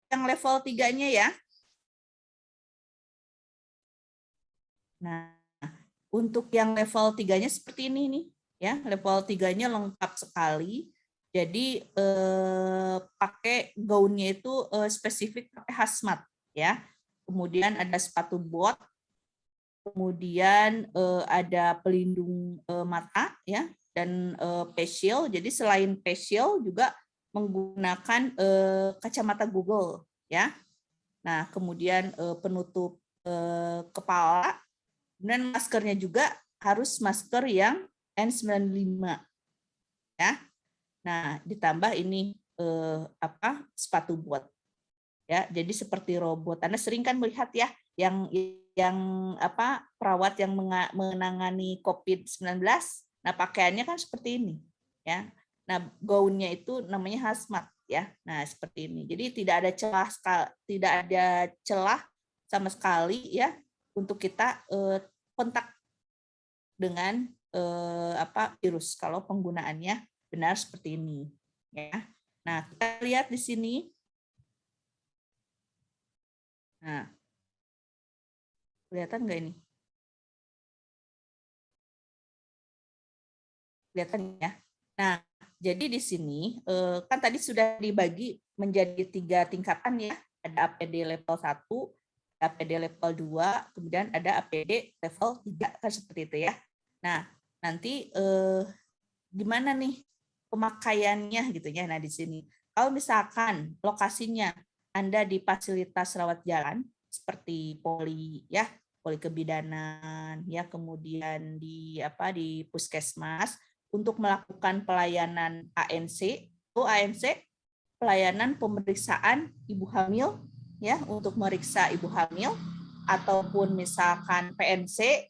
yang level 3-nya ya. Nah, untuk yang level 3-nya seperti ini nih, ya. Level 3-nya lengkap sekali. Jadi pakai gaunnya itu spesifik pakai hazmat ya. Kemudian ada sepatu bot, kemudian ada pelindung mata ya dan face shield. Jadi selain face shield juga menggunakan kacamata Google ya. Nah, kemudian penutup kepala. Kemudian maskernya juga harus masker yang N95 ya. Nah, ditambah ini sepatu bot ya. Jadi seperti robot. Anda sering kan melihat ya yang perawat yang menangani COVID-19. Nah, pakaiannya kan seperti ini ya. Nah, gaunnya itu namanya hazmat ya. Nah, seperti ini. Jadi tidak ada celah sama sekali ya untuk kita kontak dengan virus kalau penggunaannya benar seperti ini ya. Nah, kita lihat di sini. Nah, kelihatan nggak ini? Kelihatan ya. Nah, jadi di sini kan tadi sudah dibagi menjadi 3 tingkatan ya. Ada APD level 1, APD level 2, kemudian ada APD level 3 kan seperti itu ya. Nah, nanti gimana nih pemakaiannya gitu ya. Nah, di sini kalau misalkan lokasinya Anda di fasilitas rawat jalan seperti poli ya, poli kebidanan ya, kemudian di puskesmas untuk melakukan pelayanan ANC, pelayanan pemeriksaan ibu hamil ya, untuk meriksa ibu hamil, ataupun misalkan PNC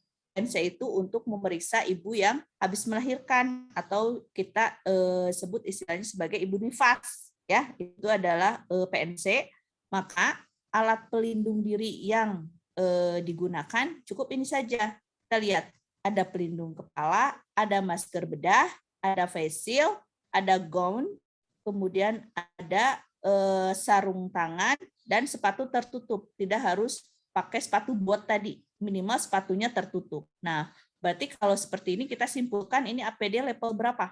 itu untuk memeriksa ibu yang habis melahirkan atau kita sebut istilahnya sebagai ibu nifas ya, itu adalah PNC. Maka alat pelindung diri yang digunakan cukup ini saja. Kita lihat ada pelindung kepala, ada masker bedah, ada face shield, ada gaun, kemudian ada sarung tangan dan sepatu tertutup. Tidak harus pakai sepatu bot tadi, minimal sepatunya tertutup. Nah, berarti kalau seperti ini kita simpulkan ini APD level berapa?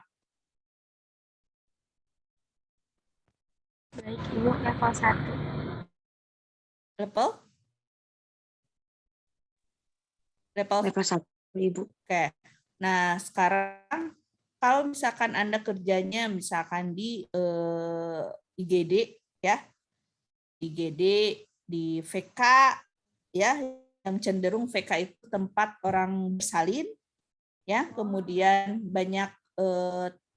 Baik, Ibu, level 1. Level? Level 1, Ibu. Oke. Nah, sekarang kalau misalkan Anda kerjanya misalkan di IGD ya, IGD di VK ya, yang cenderung VK itu tempat orang bersalin ya, kemudian banyak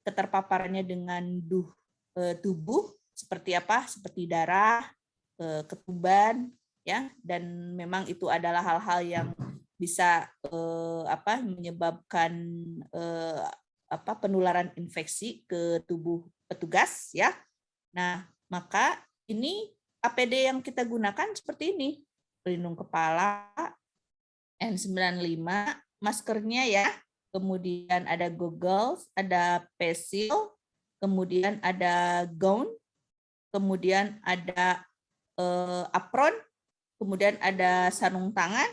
keterpaparannya dengan tubuh seperti apa? Seperti darah, ketuban ya, dan memang itu adalah hal-hal yang bisa menyebabkan penularan infeksi ke tubuh petugas ya. Nah, maka ini APD yang kita gunakan seperti ini. Pelindung kepala, N95, maskernya ya, kemudian ada goggles, ada face shield, kemudian ada gaun, kemudian ada apron, kemudian ada sarung tangan,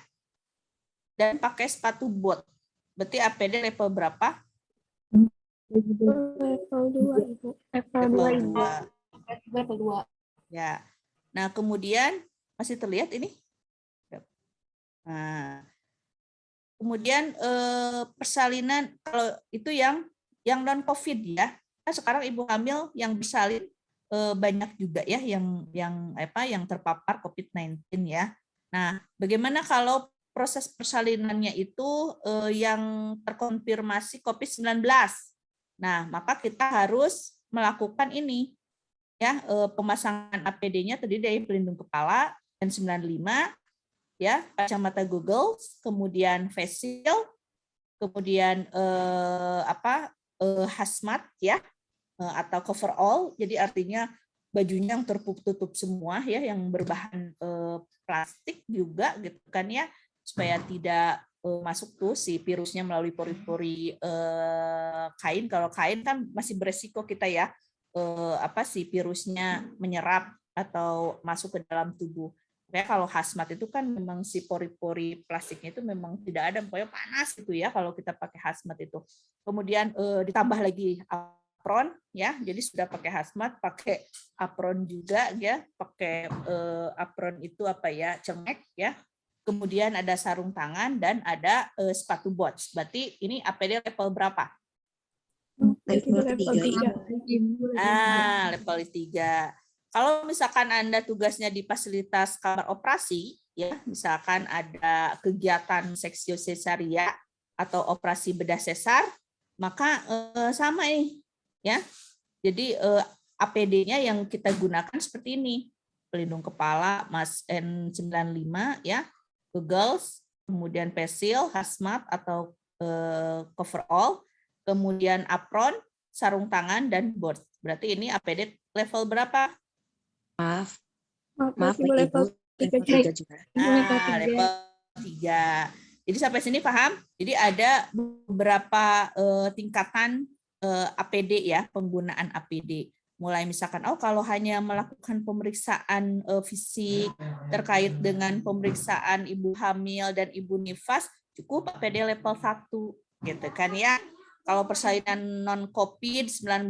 dan pakai sepatu bot. Berarti APD level berapa? Level 2, Ibu. Level 2. Level 2. Ya. Nah, kemudian masih terlihat ini? Nah, kemudian persalinan kalau itu yang non COVID ya. Nah, sekarang ibu hamil yang bersalin banyak juga ya yang terpapar COVID-19 ya. Nah, bagaimana kalau proses persalinannya itu yang terkonfirmasi COVID-19? Nah, maka kita harus melakukan ini ya, pemasangan APD-nya tadi dari pelindung kepala N95 ya, kacamata Google, kemudian face shield, kemudian hazmat ya, atau coverall, jadi artinya bajunya yang tertutup semua ya, yang berbahan plastik juga gitu kan ya, supaya tidak masuk tuh si virusnya melalui pori-pori kain. Kalau kain kan masih beresiko kita ya si virusnya menyerap atau masuk ke dalam tubuh. Kayak kalau hazmat itu kan memang si pori-pori plastiknya itu memang tidak ada, pokoknya panas gitu ya kalau kita pakai hazmat itu. Kemudian ditambah lagi apron ya, jadi sudah pakai hazmat, pakai apron juga ya, pakai apron itu apa ya, cengek ya. Kemudian ada sarung tangan dan ada sepatu boots. Berarti ini APD level berapa? Level 3. Level 3. Kalau misalkan Anda tugasnya di fasilitas kamar operasi, ya, misalkan ada kegiatan seksio sesaria atau operasi bedah sesar, maka sama nih, ya. Jadi APD-nya yang kita gunakan seperti ini. Pelindung kepala, mask N95 ya, goggles, kemudian face shield, hazmat atau coverall, kemudian apron, sarung tangan dan board. Berarti ini APD level berapa? Maaf Ibu, level 3 juga. Level 3. Jadi sampai sini paham? Jadi ada beberapa tingkatan APD ya, penggunaan APD. Mulai misalkan kalau hanya melakukan pemeriksaan fisik terkait dengan pemeriksaan ibu hamil dan ibu nifas, cukup APD level 1 gitu kan ya. Kalau persalinan non-COVID-19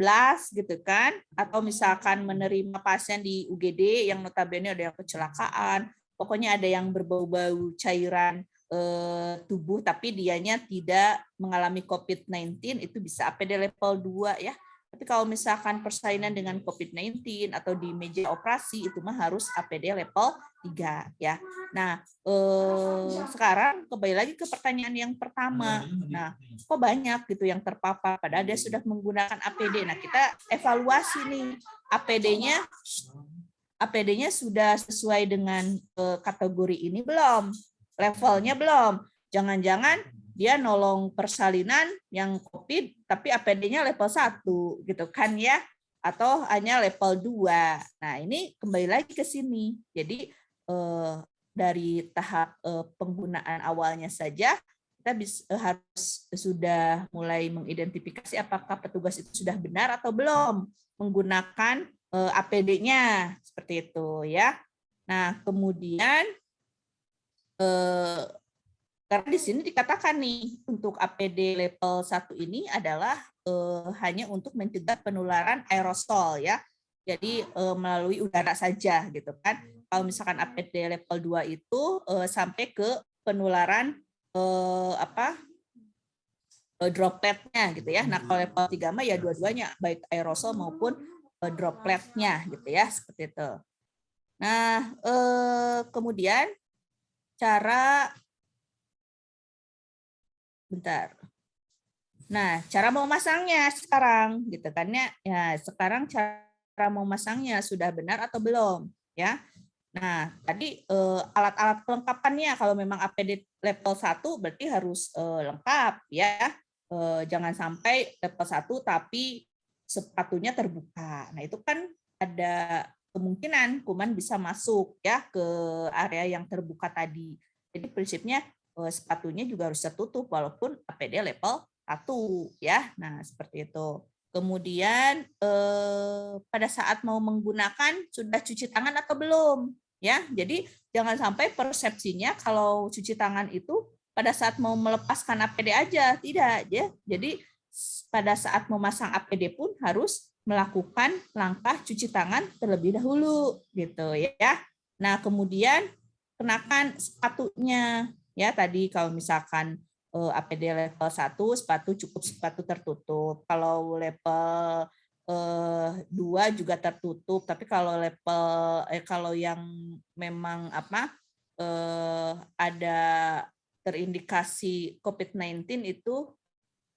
gitu kan, atau misalkan menerima pasien di UGD yang notabene ada yang kecelakaan, pokoknya ada yang berbau-bau cairan tubuh tapi dianya tidak mengalami COVID-19, itu bisa APD level 2 ya. Tapi kalau misalkan persalinan dengan COVID-19 atau di meja operasi itu mah harus APD level 3 ya. Nah, sekarang kembali lagi ke pertanyaan yang pertama. Nah, kok banyak gitu yang terpapar padahal dia sudah menggunakan APD. Nah, kita evaluasi nih APD-nya sudah sesuai dengan kategori ini belum? Levelnya belum? Jangan-jangan dia nolong persalinan yang COVID tapi APD-nya level 1 gitu kan ya, atau hanya level 2. Nah, ini kembali lagi ke sini. Jadi dari tahap penggunaan awalnya saja kita harus sudah mulai mengidentifikasi apakah petugas itu sudah benar atau belum menggunakan APD-nya seperti itu ya. Nah, kemudian karena di sini dikatakan nih untuk APD level 1 ini adalah hanya untuk mencegah penularan aerosol ya. Jadi melalui udara saja gitu kan. Kalau misalkan APD level 2 itu sampai ke penularan dropletnya gitu ya. Nah, kalau level 3 mah ya dua-duanya baik aerosol maupun dropletnya gitu ya, seperti itu. Nah, kemudian cara memasangnya sekarang gitu kan ya. Ya, sekarang cara memasangnya sudah benar atau belum ya. Nah, tadi alat-alat kelengkapannya kalau memang APD level 1 berarti harus lengkap ya. Jangan sampai level 1 tapi sepatunya terbuka. Nah, itu kan ada kemungkinan kuman bisa masuk ya ke area yang terbuka tadi. Jadi prinsipnya sepatunya juga harus tertutup walaupun APD level 1 ya. Nah, seperti itu. Kemudian pada saat mau menggunakan sudah cuci tangan atau belum? Ya, jadi jangan sampai persepsinya kalau cuci tangan itu pada saat mau melepaskan APD aja, tidak ya. Jadi pada saat memasang APD pun harus melakukan langkah cuci tangan terlebih dahulu gitu ya. Nah, kemudian kenakan sepatunya ya, tadi kalau misalkan APD level 1 sepatu tertutup. Kalau level 2 juga tertutup, tapi kalau kalau yang memang ada terindikasi COVID-19 itu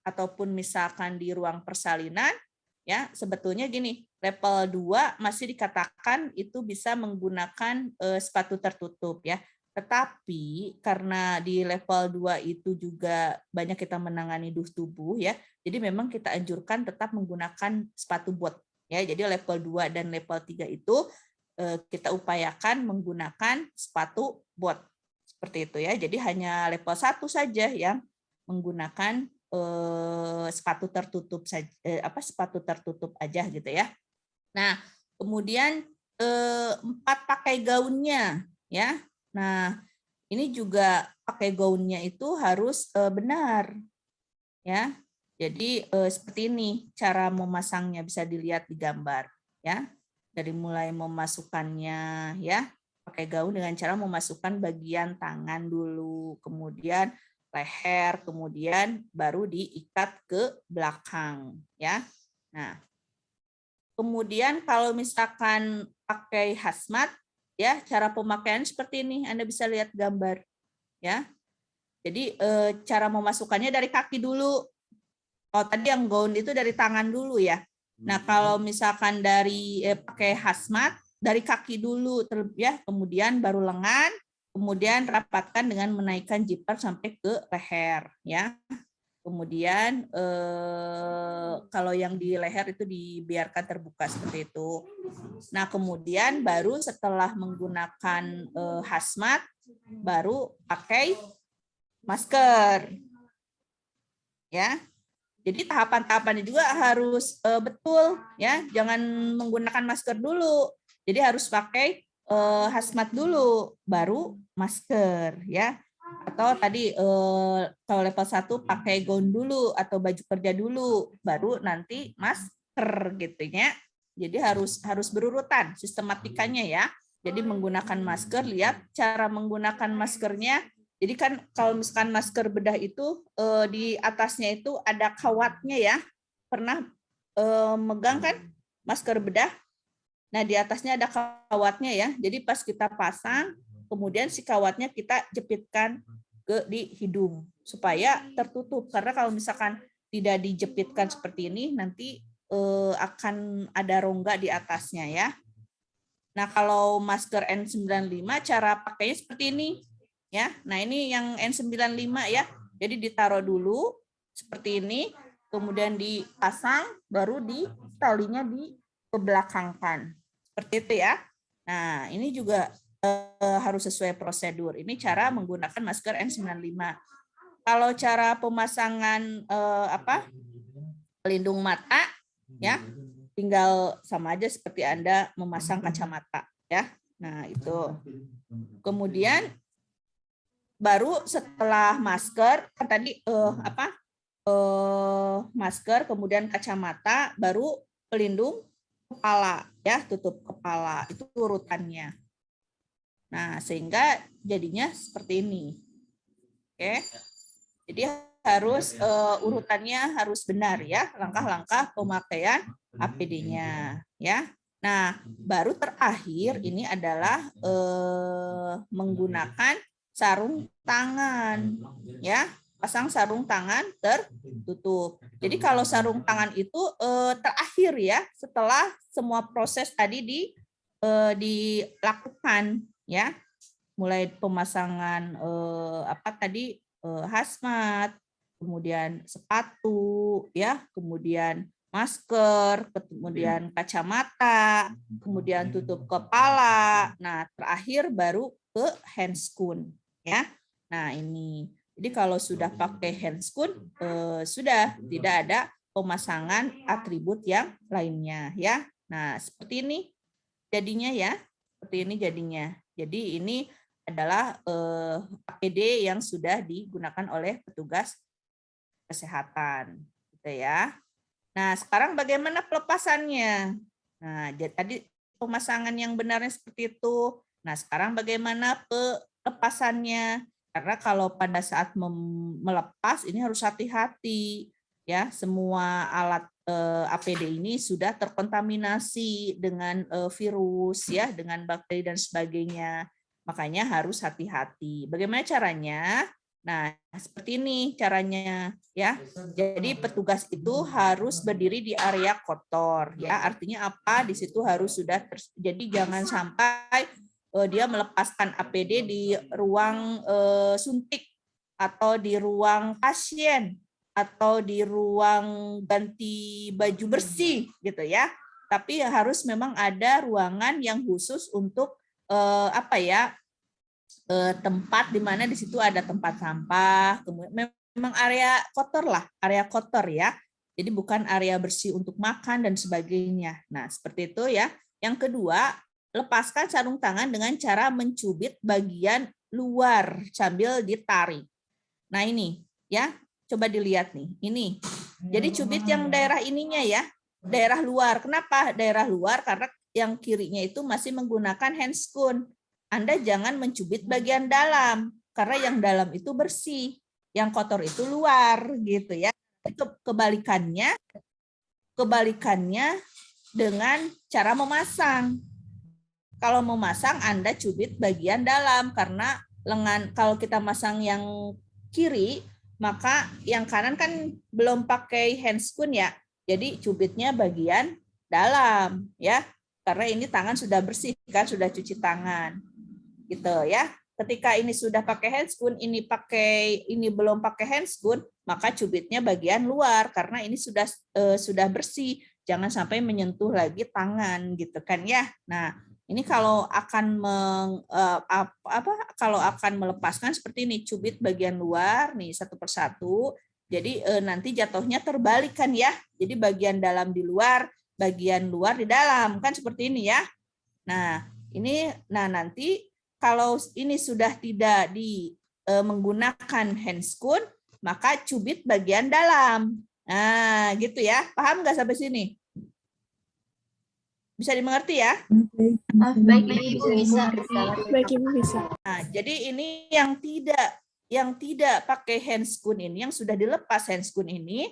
ataupun misalkan di ruang persalinan ya, sebetulnya gini, level 2 masih dikatakan itu bisa menggunakan sepatu tertutup ya. Tetapi karena di level 2 itu juga banyak kita menangani dus tubuh ya, jadi memang kita anjurkan tetap menggunakan sepatu bot ya. Jadi level 2 dan level 3 itu kita upayakan menggunakan sepatu bot seperti itu ya. Jadi hanya level 1 saja yang menggunakan sepatu tertutup saja, sepatu tertutup aja gitu ya. Nah, kemudian 4 pakai gaunnya, ya. Nah, ini juga pakai gaunnya itu harus benar, ya. Jadi seperti ini cara memasangnya, bisa dilihat di gambar, ya. Dari mulai memasukkannya, ya, pakai gaun dengan cara memasukkan bagian tangan dulu, kemudian leher, kemudian baru diikat ke belakang, ya. Nah, kemudian kalau misalkan pakai hazmat, ya, cara pemakaian seperti ini. Anda bisa lihat gambar, ya. Jadi cara memasukkannya dari kaki dulu. Kalau tadi yang gaun itu dari tangan dulu, ya. Nah, kalau misalkan dari pakai hazmat, dari kaki dulu, ya, kemudian baru lengan, kemudian rapatkan dengan menaikkan zipper sampai ke leher, ya. Kemudian kalau yang di leher itu dibiarkan terbuka seperti itu. Nah, kemudian baru setelah menggunakan hazmat, baru pakai masker. Ya. Jadi tahapan-tahapannya juga harus betul, ya. Jangan menggunakan masker dulu. Jadi harus pakai hazmat dulu, baru masker, ya. Atau tadi kalau level 1 pakai gaun dulu atau baju kerja dulu, baru nanti masker gitu ya. Jadi harus berurutan sistematikanya, ya. Jadi menggunakan masker, lihat cara menggunakan maskernya. Jadi kan kalau misalkan masker bedah itu di atasnya itu ada kawatnya, ya. Pernah megang kan masker bedah? Nah, di atasnya ada kawatnya, ya. Jadi pas kita pasang, kemudian si kawatnya kita jepitkan di hidung supaya tertutup, karena kalau misalkan tidak dijepitkan seperti ini nanti akan ada rongga di atasnya, ya. Nah, kalau masker N95 cara pakainya seperti ini, ya. Nah, ini yang N95, ya. Jadi ditaruh dulu seperti ini, kemudian dipasang, baru talinya dibelakangkan seperti itu, ya. Nah, ini juga harus sesuai prosedur. Ini cara menggunakan masker N95. Kalau cara pemasangan pelindung mata, ya, tinggal sama aja seperti Anda memasang kacamata, ya. Nah, itu. Kemudian baru setelah masker, kan tadi masker, kemudian kacamata, baru pelindung kepala, ya, tutup kepala. Itu urutannya. Nah, sehingga jadinya seperti ini. Oke. Jadi harus urutannya harus benar, ya, langkah-langkah pemakaian APD-nya, ya. Nah, baru terakhir ini adalah menggunakan sarung tangan, ya. Pasang sarung tangan tertutup. Jadi kalau sarung tangan itu terakhir, ya, setelah semua proses tadi dilakukan, ya, mulai pemasangan hazmat, kemudian sepatu, ya, kemudian masker, kemudian kacamata, kemudian tutup kepala. Nah, terakhir baru ke handscoon, ya. Nah, ini. Jadi kalau sudah pakai handscoon, sudah tidak ada pemasangan atribut yang lainnya, ya. Nah, seperti ini jadinya, ya. Seperti ini jadinya. Jadi ini adalah APD yang sudah digunakan oleh petugas kesehatan, gitu, ya. Nah, sekarang bagaimana pelepasannya? Nah, jadi tadi pemasangan yang benarnya seperti itu. Nah, sekarang bagaimana pelepasannya? Karena kalau pada saat melepas ini harus hati-hati, ya. Semua alat APD ini sudah terkontaminasi dengan virus, ya, dengan bakteri dan sebagainya. Makanya harus hati-hati. Bagaimana caranya? Nah, seperti ini caranya, ya. Jadi petugas itu harus berdiri di area kotor, ya. Artinya apa? Di situ harus sudah jadi jangan sampai dia melepaskan APD di ruang suntik atau di ruang pasien atau di ruang ganti baju bersih, gitu, ya. Tapi harus memang ada ruangan yang khusus untuk tempat di mana di situ ada tempat sampah, kemudian memang area kotor lah, area kotor, ya. Jadi bukan area bersih untuk makan dan sebagainya. Nah, seperti itu, ya. Yang kedua, lepaskan sarung tangan dengan cara mencubit bagian luar sambil ditarik. Nah ini ya, coba dilihat nih. Ini. Jadi cubit yang daerah ininya ya, daerah luar. Kenapa daerah luar? Karena yang kirinya itu masih menggunakan handscoon. Anda jangan mencubit bagian dalam karena yang dalam itu bersih, yang kotor itu luar gitu ya. Kebalikannya dengan cara memasang. Kalau memasang Anda cubit bagian dalam karena lengan kalau kita masang yang kiri maka yang kanan kan belum pakai handscoon ya. Jadi cubitnya bagian dalam ya. Karena ini tangan sudah bersih kan, sudah cuci tangan. Gitu ya. Ketika ini sudah pakai handscoon, ini belum pakai handscoon, maka cubitnya bagian luar karena ini sudah bersih. Jangan sampai menyentuh lagi tangan gitu kan ya. Nah, ini kalau akan melepaskan seperti ini, cubit bagian luar nih satu persatu. Jadi nanti jatuhnya terbalik kan ya. Jadi bagian dalam di luar, bagian luar di dalam kan seperti ini ya. Nah, nanti kalau ini sudah tidak menggunakan handscoon, maka cubit bagian dalam. Nah, gitu ya. Paham nggak sampai sini? Bisa dimengerti ya? Baik, Ibu bisa. Baik, Ibu bisa. Nah, jadi ini yang tidak pakai handscoon ini, yang sudah dilepas handscoon ini,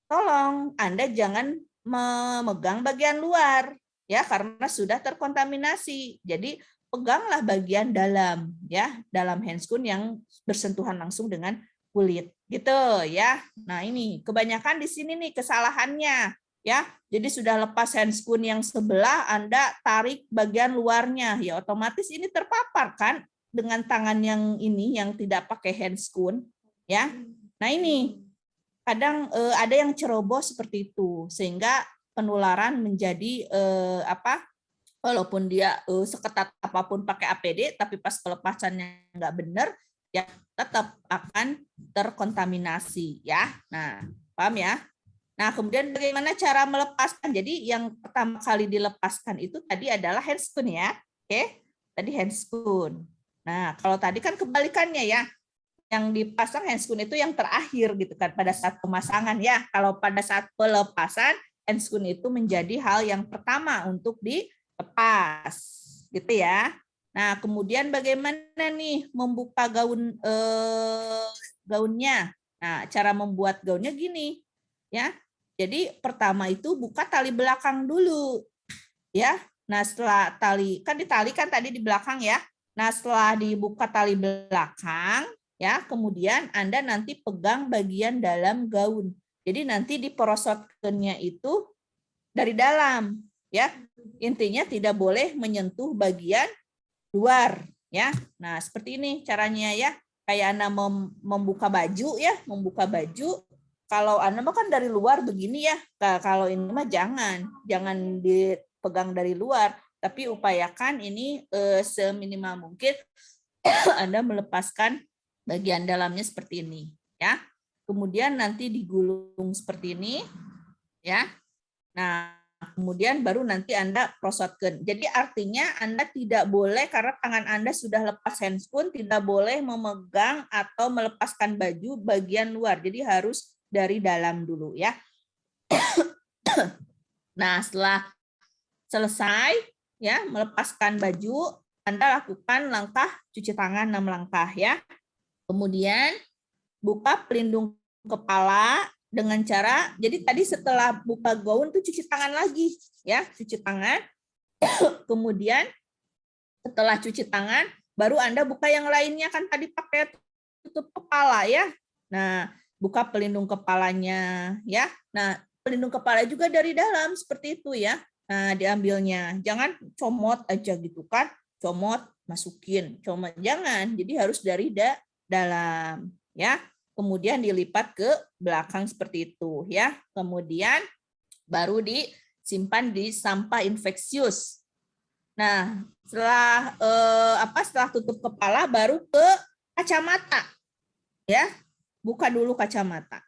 tolong Anda jangan memegang bagian luar ya karena sudah terkontaminasi. Jadi peganglah bagian dalam ya, dalam handscoon yang bersentuhan langsung dengan kulit gitu ya. Nah, ini kebanyakan di sini nih kesalahannya ya. Jadi sudah lepas handscoon yang sebelah, Anda tarik bagian luarnya, ya otomatis ini terpapar kan dengan tangan yang ini yang tidak pakai handscoon ya. Nah, ini kadang ada yang ceroboh seperti itu sehingga penularan menjadi walaupun dia seketat apapun pakai APD tapi pas pelepasannya nggak benar ya tetap akan terkontaminasi ya. Nah, paham ya? Nah, kemudian bagaimana cara melepaskan? Jadi yang pertama kali dilepaskan itu tadi adalah handscoon ya. Oke, tadi handscoon. Nah, kalau tadi kan kebalikannya ya. Yang dipasang handscoon itu yang terakhir gitu kan pada saat pemasangan ya. Kalau pada saat pelepasan handscoon itu menjadi hal yang pertama untuk dilepas gitu ya. Nah, kemudian bagaimana nih membuka gaunnya? Nah, cara membuat gaunnya gini ya. Jadi pertama itu buka tali belakang dulu ya. Nah, setelah tali kan tadi di belakang ya. Nah, setelah dibuka tali belakang ya, kemudian Anda nanti pegang bagian dalam gaun. Jadi nanti diperosotkannya itu dari dalam ya. Intinya tidak boleh menyentuh bagian luar ya. Nah, seperti ini caranya ya. Kayak Anda membuka baju ya, membuka baju. Kalau Anda kan dari luar begini ya. Kalau ini mah jangan dipegang dari luar, tapi upayakan ini seminimal mungkin Anda melepaskan bagian dalamnya seperti ini ya. Kemudian nanti digulung seperti ini ya. Nah, kemudian baru nanti Anda prosotkan. Jadi artinya Anda tidak boleh karena tangan Anda sudah lepas handscoon tidak boleh memegang atau melepaskan baju bagian luar. Jadi harus dari dalam dulu ya. Nah, setelah selesai ya melepaskan baju, Anda lakukan langkah cuci tangan 6 langkah ya. Kemudian buka pelindung kepala dengan cara, jadi tadi setelah buka gaun tuh cuci tangan lagi ya, cuci tangan. Kemudian setelah cuci tangan baru Anda buka yang lainnya, kan tadi pakai tutup kepala ya. Nah, buka pelindung kepalanya ya. Nah, pelindung kepala juga dari dalam seperti itu ya. Nah, diambilnya. Jangan comot aja gitu kan. Comot, masukin. Comot jangan. Jadi harus dari dalam ya. Kemudian dilipat ke belakang seperti itu ya. Kemudian baru disimpan di sampah infeksius. Nah, setelah tutup kepala baru ke kacamata. Ya. Buka dulu kacamata.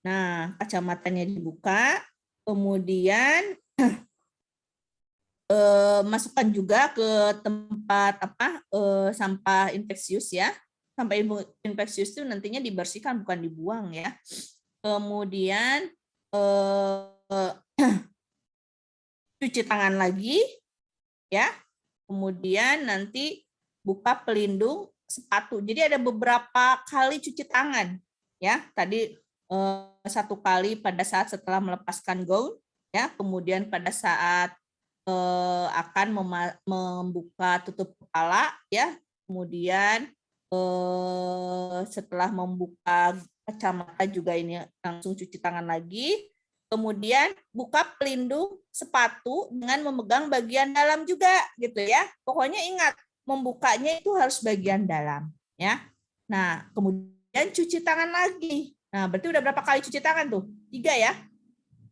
Nah, kacamatanya dibuka, kemudian masukkan juga ke tempat sampah infeksius ya. Sampah infeksius itu nantinya dibersihkan bukan dibuang ya. Kemudian cuci tangan lagi ya. Kemudian nanti buka pelindung sepatu. Jadi ada beberapa kali cuci tangan ya. Tadi 1 kali pada saat setelah melepaskan gaun ya, kemudian pada saat akan membuka tutup kepala ya, kemudian setelah membuka kacamata juga ini langsung cuci tangan lagi, kemudian buka pelindung sepatu dengan memegang bagian dalam juga gitu ya. Pokoknya ingat, membukanya itu harus bagian dalam ya. Nah, kemudian cuci tangan lagi. Nah, berarti udah berapa kali cuci tangan tuh? 3 ya.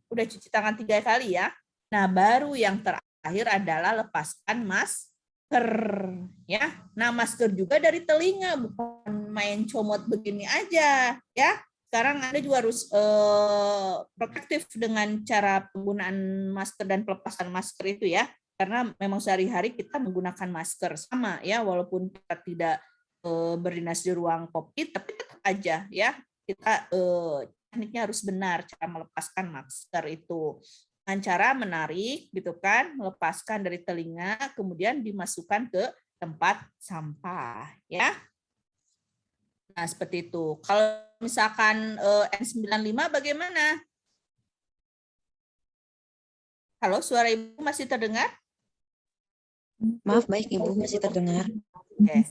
Udah cuci tangan 3 kali ya. Nah, baru yang terakhir adalah lepaskan masker ya. Nah, masker juga dari telinga, bukan main comot begini aja ya. Sekarang Anda juga harus protektif dengan cara penggunaan masker dan pelepasan masker itu ya. Karena memang sehari-hari kita menggunakan masker sama ya, walaupun kita tidak berdinas di ruang COVID, tapi tetap aja ya kita tekniknya harus benar cara melepaskan masker itu. Dengan cara menarik gitu kan, melepaskan dari telinga, kemudian dimasukkan ke tempat sampah ya. Nah, seperti itu. Kalau misalkan N95 bagaimana? Halo, suara Ibu masih terdengar? Maaf, baik Ibu, masih terdengar. Oke.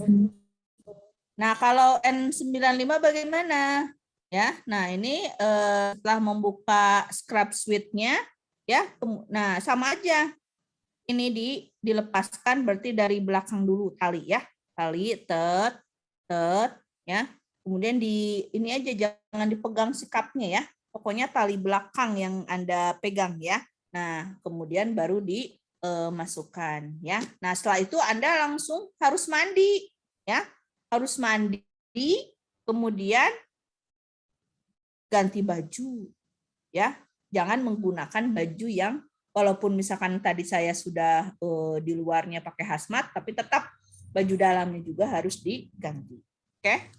Nah, kalau N95 bagaimana? Ya, nah ini setelah membuka scrub suite-nya, ya, nah sama aja. Ini dilepaskan berarti dari belakang dulu tali ya, tali tet, ya. Kemudian ini aja jangan dipegang sikapnya ya. Pokoknya tali belakang yang Anda pegang ya. Nah, kemudian baru dimasukkan ya. Nah, setelah itu Anda langsung harus mandi ya. Harus mandi, kemudian ganti baju ya. Jangan menggunakan baju yang walaupun misalkan tadi saya sudah di luarnya pakai hazmat, tapi tetap baju dalamnya juga harus diganti. Oke?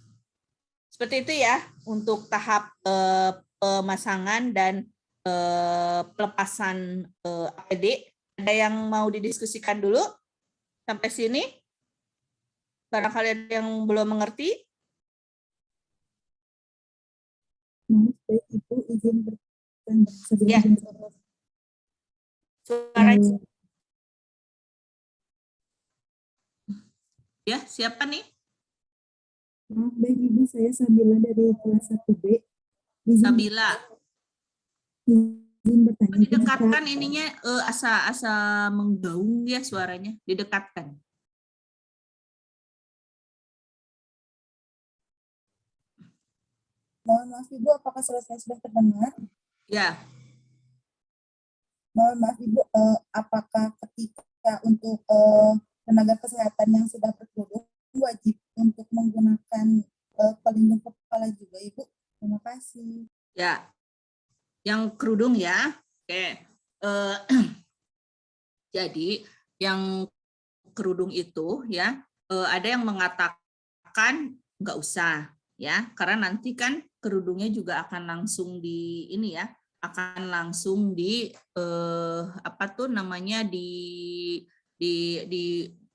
Seperti itu ya untuk tahap pemasangan dan pelepasan APD. Ada yang mau didiskusikan dulu sampai sini? Barangkali ada yang belum mengerti? Baik, Ibu izin bertanya. Ya. Suaranya. Ya, siapa nih? Maaf, baik Ibu, saya Sabila dari kelas 1B. Sabila. Izin bertanya. Didekatkan ininya asa menggaung ya suaranya, didekatkan. Mohon maaf Ibu, apakah suara saya sudah terdengar? Ya. Mohon maaf Ibu, apakah ketika untuk tenaga kesehatan yang sudah berkerudung wajib untuk menggunakan pelindung kepala juga Ibu? Terima kasih. Ya, yang kerudung ya. Oke. Jadi yang kerudung itu ya ada yang mengatakan nggak usah ya, karena nanti kan kerudungnya juga akan langsung di ini ya, akan langsung di apa tuh namanya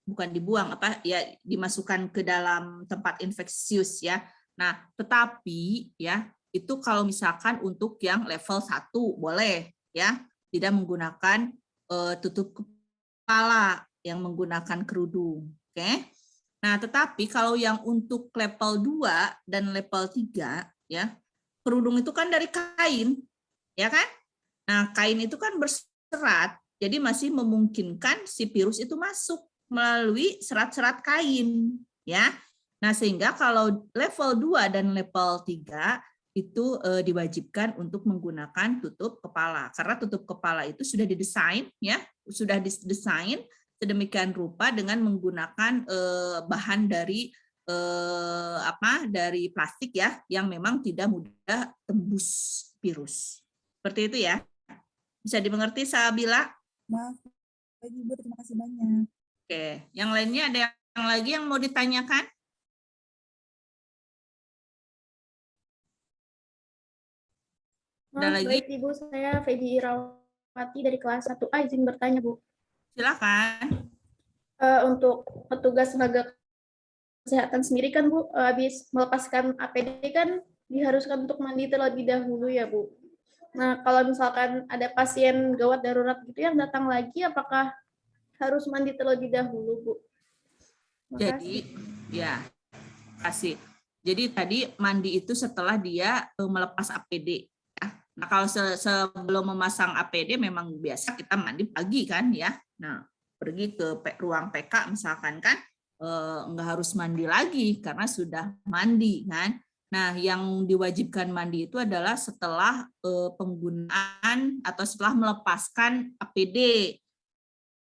bukan dibuang apa ya, dimasukkan ke dalam tempat infeksius ya. Nah, tetapi ya itu kalau misalkan untuk yang level 1 boleh ya, tidak menggunakan tutup kepala yang menggunakan kerudung. Oke. Nah, tetapi kalau yang untuk level 2 dan level 3 ya, kerudung itu kan dari kain, ya kan? Nah, kain itu kan berserat, jadi masih memungkinkan si virus itu masuk melalui serat-serat kain, ya. Nah, sehingga kalau level 2 dan level 3 itu diwajibkan untuk menggunakan tutup kepala, karena tutup kepala itu sudah didesain ya, sudah didesain sedemikian rupa dengan menggunakan bahan dari dari plastik ya, yang memang tidak mudah tembus virus. Seperti itu ya. Bisa dimengerti Sabila? Maaf Baik Ibu, terima kasih banyak. Oke, yang lainnya ada yang lagi yang mau ditanyakan? Ada lagi? Baik Ibu, saya Feby Irawati dari kelas 1A izin bertanya Bu. Silakan. Untuk petugas tenaga kesehatan sendiri kan Bu, habis melepaskan APD kan diharuskan untuk mandi terlebih dahulu ya Bu. Nah kalau misalkan ada pasien gawat darurat gitu yang datang lagi, apakah harus mandi terlebih dahulu Bu? Jadi, ya, kasih. Jadi tadi mandi itu setelah dia melepas APD. Ya. Nah kalau sebelum memasang APD memang biasa kita mandi pagi kan ya. Nah pergi ke ruang PK misalkan kan nggak harus mandi lagi karena sudah mandi kan. Nah yang diwajibkan mandi itu adalah setelah penggunaan atau setelah melepaskan APD.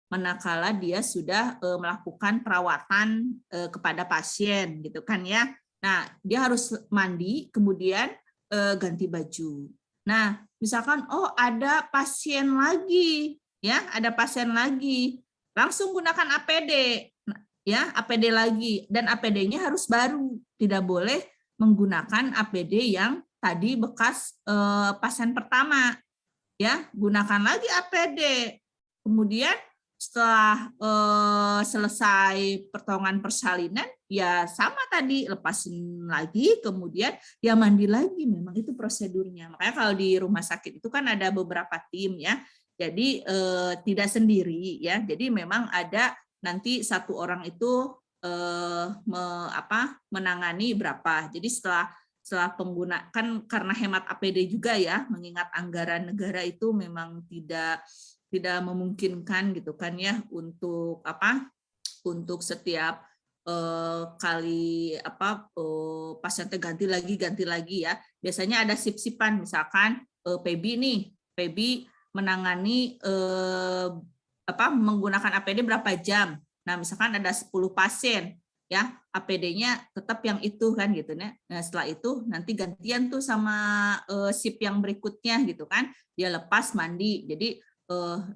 Manakala dia sudah melakukan perawatan kepada pasien gitu kan ya. Nah, dia harus mandi kemudian ganti baju. Nah, misalkan oh ada pasien lagi ya, ada pasien lagi. Langsung gunakan APD ya, APD lagi dan APD-nya harus baru. Tidak boleh menggunakan APD yang tadi bekas pasien pertama. Ya, gunakan lagi APD. Kemudian setelah selesai pertolongan persalinan, ya sama tadi, lepasin lagi, kemudian ya mandi lagi, memang itu prosedurnya. Makanya kalau di rumah sakit itu kan ada beberapa tim ya, jadi tidak sendiri ya, jadi memang ada nanti satu orang itu menangani berapa. Jadi setelah penggunaan karena hemat APD juga ya, mengingat anggaran negara itu memang tidak memungkinkan gitu kan ya untuk setiap kali pasiennya ganti lagi ya. Biasanya ada sip-sipan, misalkan Pebi nih, Pebi menangani menggunakan APD berapa jam. Nah, misalkan ada 10 pasien ya, APD-nya tetap yang itu kan gitu ya. Nah, setelah itu nanti gantian tuh sama sip yang berikutnya gitu kan. Dia lepas mandi. Jadi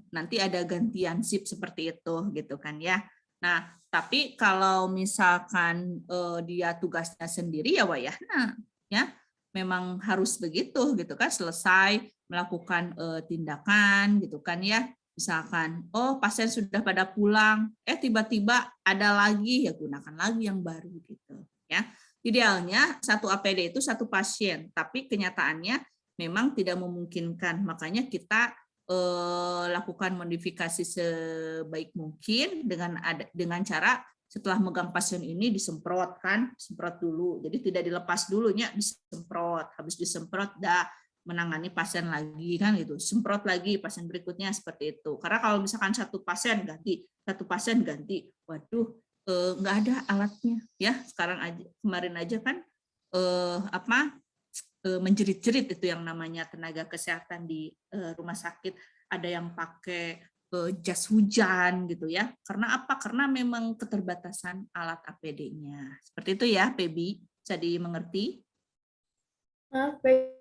nanti ada gantian sip seperti itu gitu kan ya. Nah, tapi kalau misalkan dia tugasnya sendiri ya Wayahna ya, memang harus begitu gitu kan, selesai melakukan tindakan gitu kan ya. Misalkan oh pasien sudah pada pulang, tiba-tiba ada lagi, ya gunakan lagi yang baru gitu ya. Idealnya satu APD itu satu pasien, tapi kenyataannya memang tidak memungkinkan. Makanya kita lakukan modifikasi sebaik mungkin dengan cara setelah megang pasien ini disemprot kan, semprot dulu. Jadi tidak dilepas dulunya, disemprot. Habis disemprot dah menangani pasien lagi kan gitu. Semprot lagi pasien berikutnya seperti itu. Karena kalau misalkan satu pasien ganti, waduh nggak ada alatnya ya. Sekarang aja, kemarin aja kan menjerit-jerit itu yang namanya tenaga kesehatan di rumah sakit, ada yang pakai jas hujan gitu ya. Karena apa? Karena memang keterbatasan alat APD-nya. Seperti itu ya, Pebi. Bisa dimengerti? Baik,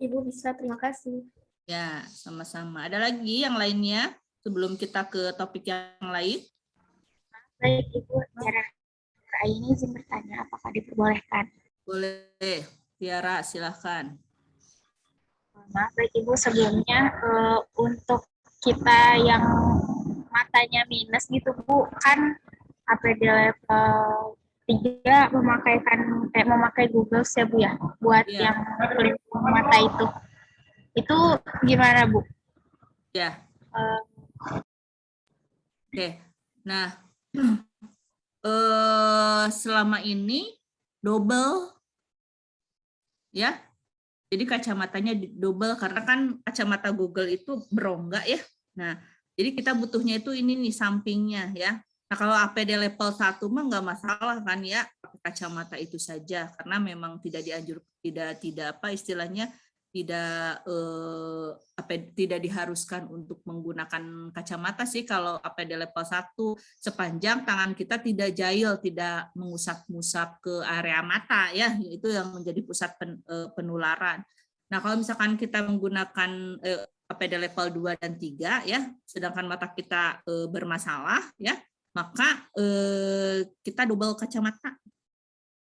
Ibu bisa. Terima kasih. Ya, sama-sama. Ada lagi yang lainnya sebelum kita ke topik yang lain? Baik, Ibu. Tiara ini izin bertanya, apakah diperbolehkan? Boleh. Tiara, silahkan. Maaf, baik Ibu, sebelumnya untuk kita yang matanya minus gitu Bu, kan APD level 3 memakai Google ya Bu ya, buat yang pelindung mata itu. Itu gimana Bu? Ya. Oke. Nah, selama ini double ya. Jadi kacamatanya double karena kan kacamata Google itu berongga ya. Nah, jadi kita butuhnya itu ini nih sampingnya ya. Nah, kalau APD level 1 mah nggak masalah kan ya, pakai kacamata itu saja karena memang tidak tidak apa istilahnya tidak diharuskan untuk menggunakan kacamata sih kalau APD level 1 sepanjang tangan kita tidak jahil, tidak mengusap-ngusap ke area mata ya, itu yang menjadi pusat penularan. Nah, kalau misalkan kita menggunakan APD level 2 dan 3 ya, sedangkan mata kita bermasalah ya, maka kita double kacamata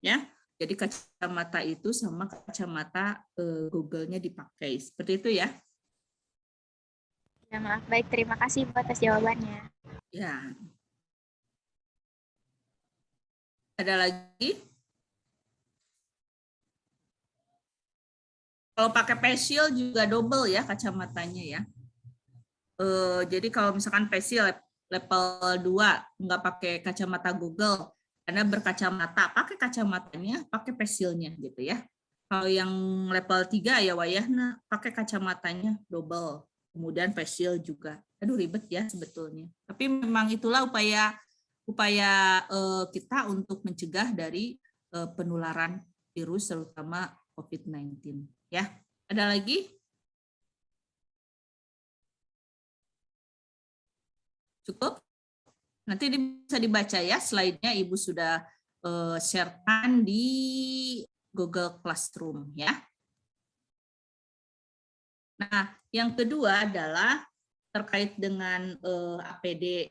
ya. Jadi kacamata itu sama kacamata Google-nya dipakai. Seperti itu ya. Ya, maaf. Baik, terima kasih Bu atas jawabannya. Ya. Ada lagi? Kalau pakai facial juga double ya kacamatanya ya. Jadi kalau misalkan facial level 2 nggak pakai kacamata Google, Anda berkacamata, pakai kacamatanya, pakai facialnya gitu ya. Kalau yang level 3 ya wayahna pakai kacamatanya double, kemudian facial juga. Aduh ribet ya sebetulnya. Tapi memang itulah upaya kita untuk mencegah dari penularan virus terutama COVID-19 ya. Ada lagi? Cukup? Nanti bisa dibaca ya slide-nya, Ibu sudah share-kan di Google Classroom ya. Nah, yang kedua adalah terkait dengan APD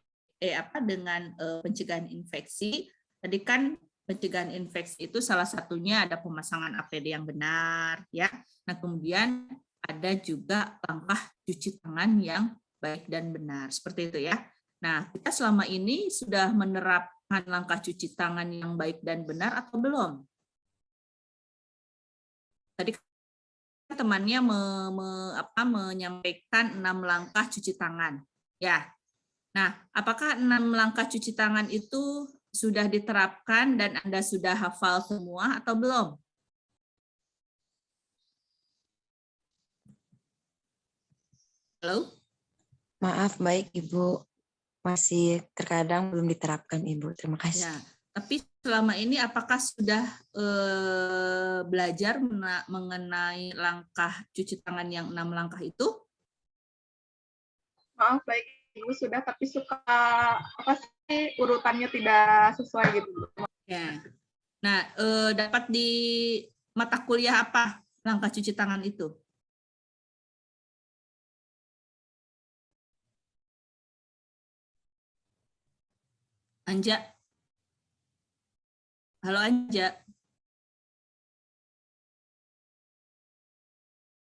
dengan pencegahan infeksi. Tadi kan pencegahan infeksi itu salah satunya ada pemasangan APD yang benar ya. Nah, kemudian ada juga langkah cuci tangan yang baik dan benar. Seperti itu ya. Nah, kita selama ini sudah menerapkan langkah cuci tangan yang baik dan benar atau belum? Tadi temannya menyampaikan 6 langkah cuci tangan. Ya. Nah, apakah 6 langkah cuci tangan itu sudah diterapkan dan Anda sudah hafal semua atau belum? Halo? Maaf, baik Ibu. Masih terkadang belum diterapkan Ibu. Terima kasih. Ya, tapi selama ini apakah sudah belajar mengenai langkah cuci tangan yang 6 langkah itu? Maaf, baik Ibu sudah, tapi suka urutannya tidak sesuai gitu. Ya. Nah, dapat di mata kuliah apa langkah cuci tangan itu? Anja. Halo Anja.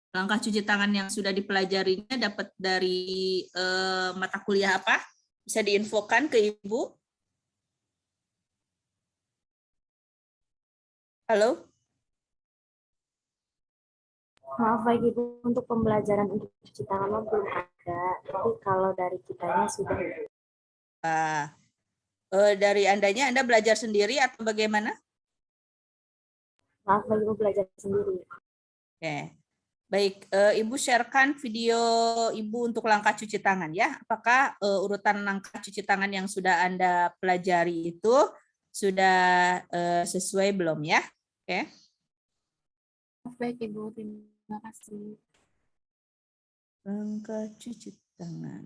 Langkah cuci tangan yang sudah dipelajarinya dapat dari mata kuliah apa? Bisa diinfokan ke Ibu? Halo? Maaf baik Ibu, untuk pembelajaran untuk cuci tangan belum ada, tapi kalau dari kitanya sudah. Dari Anda belajar sendiri atau bagaimana? Maaf baik Ibu, belajar sendiri. Oke. Baik, Ibu sharekan video Ibu untuk langkah cuci tangan ya. Apakah urutan langkah cuci tangan yang sudah Anda pelajari itu sudah sesuai belum ya? Oke. Baik Ibu, terima kasih. Langkah cuci tangan.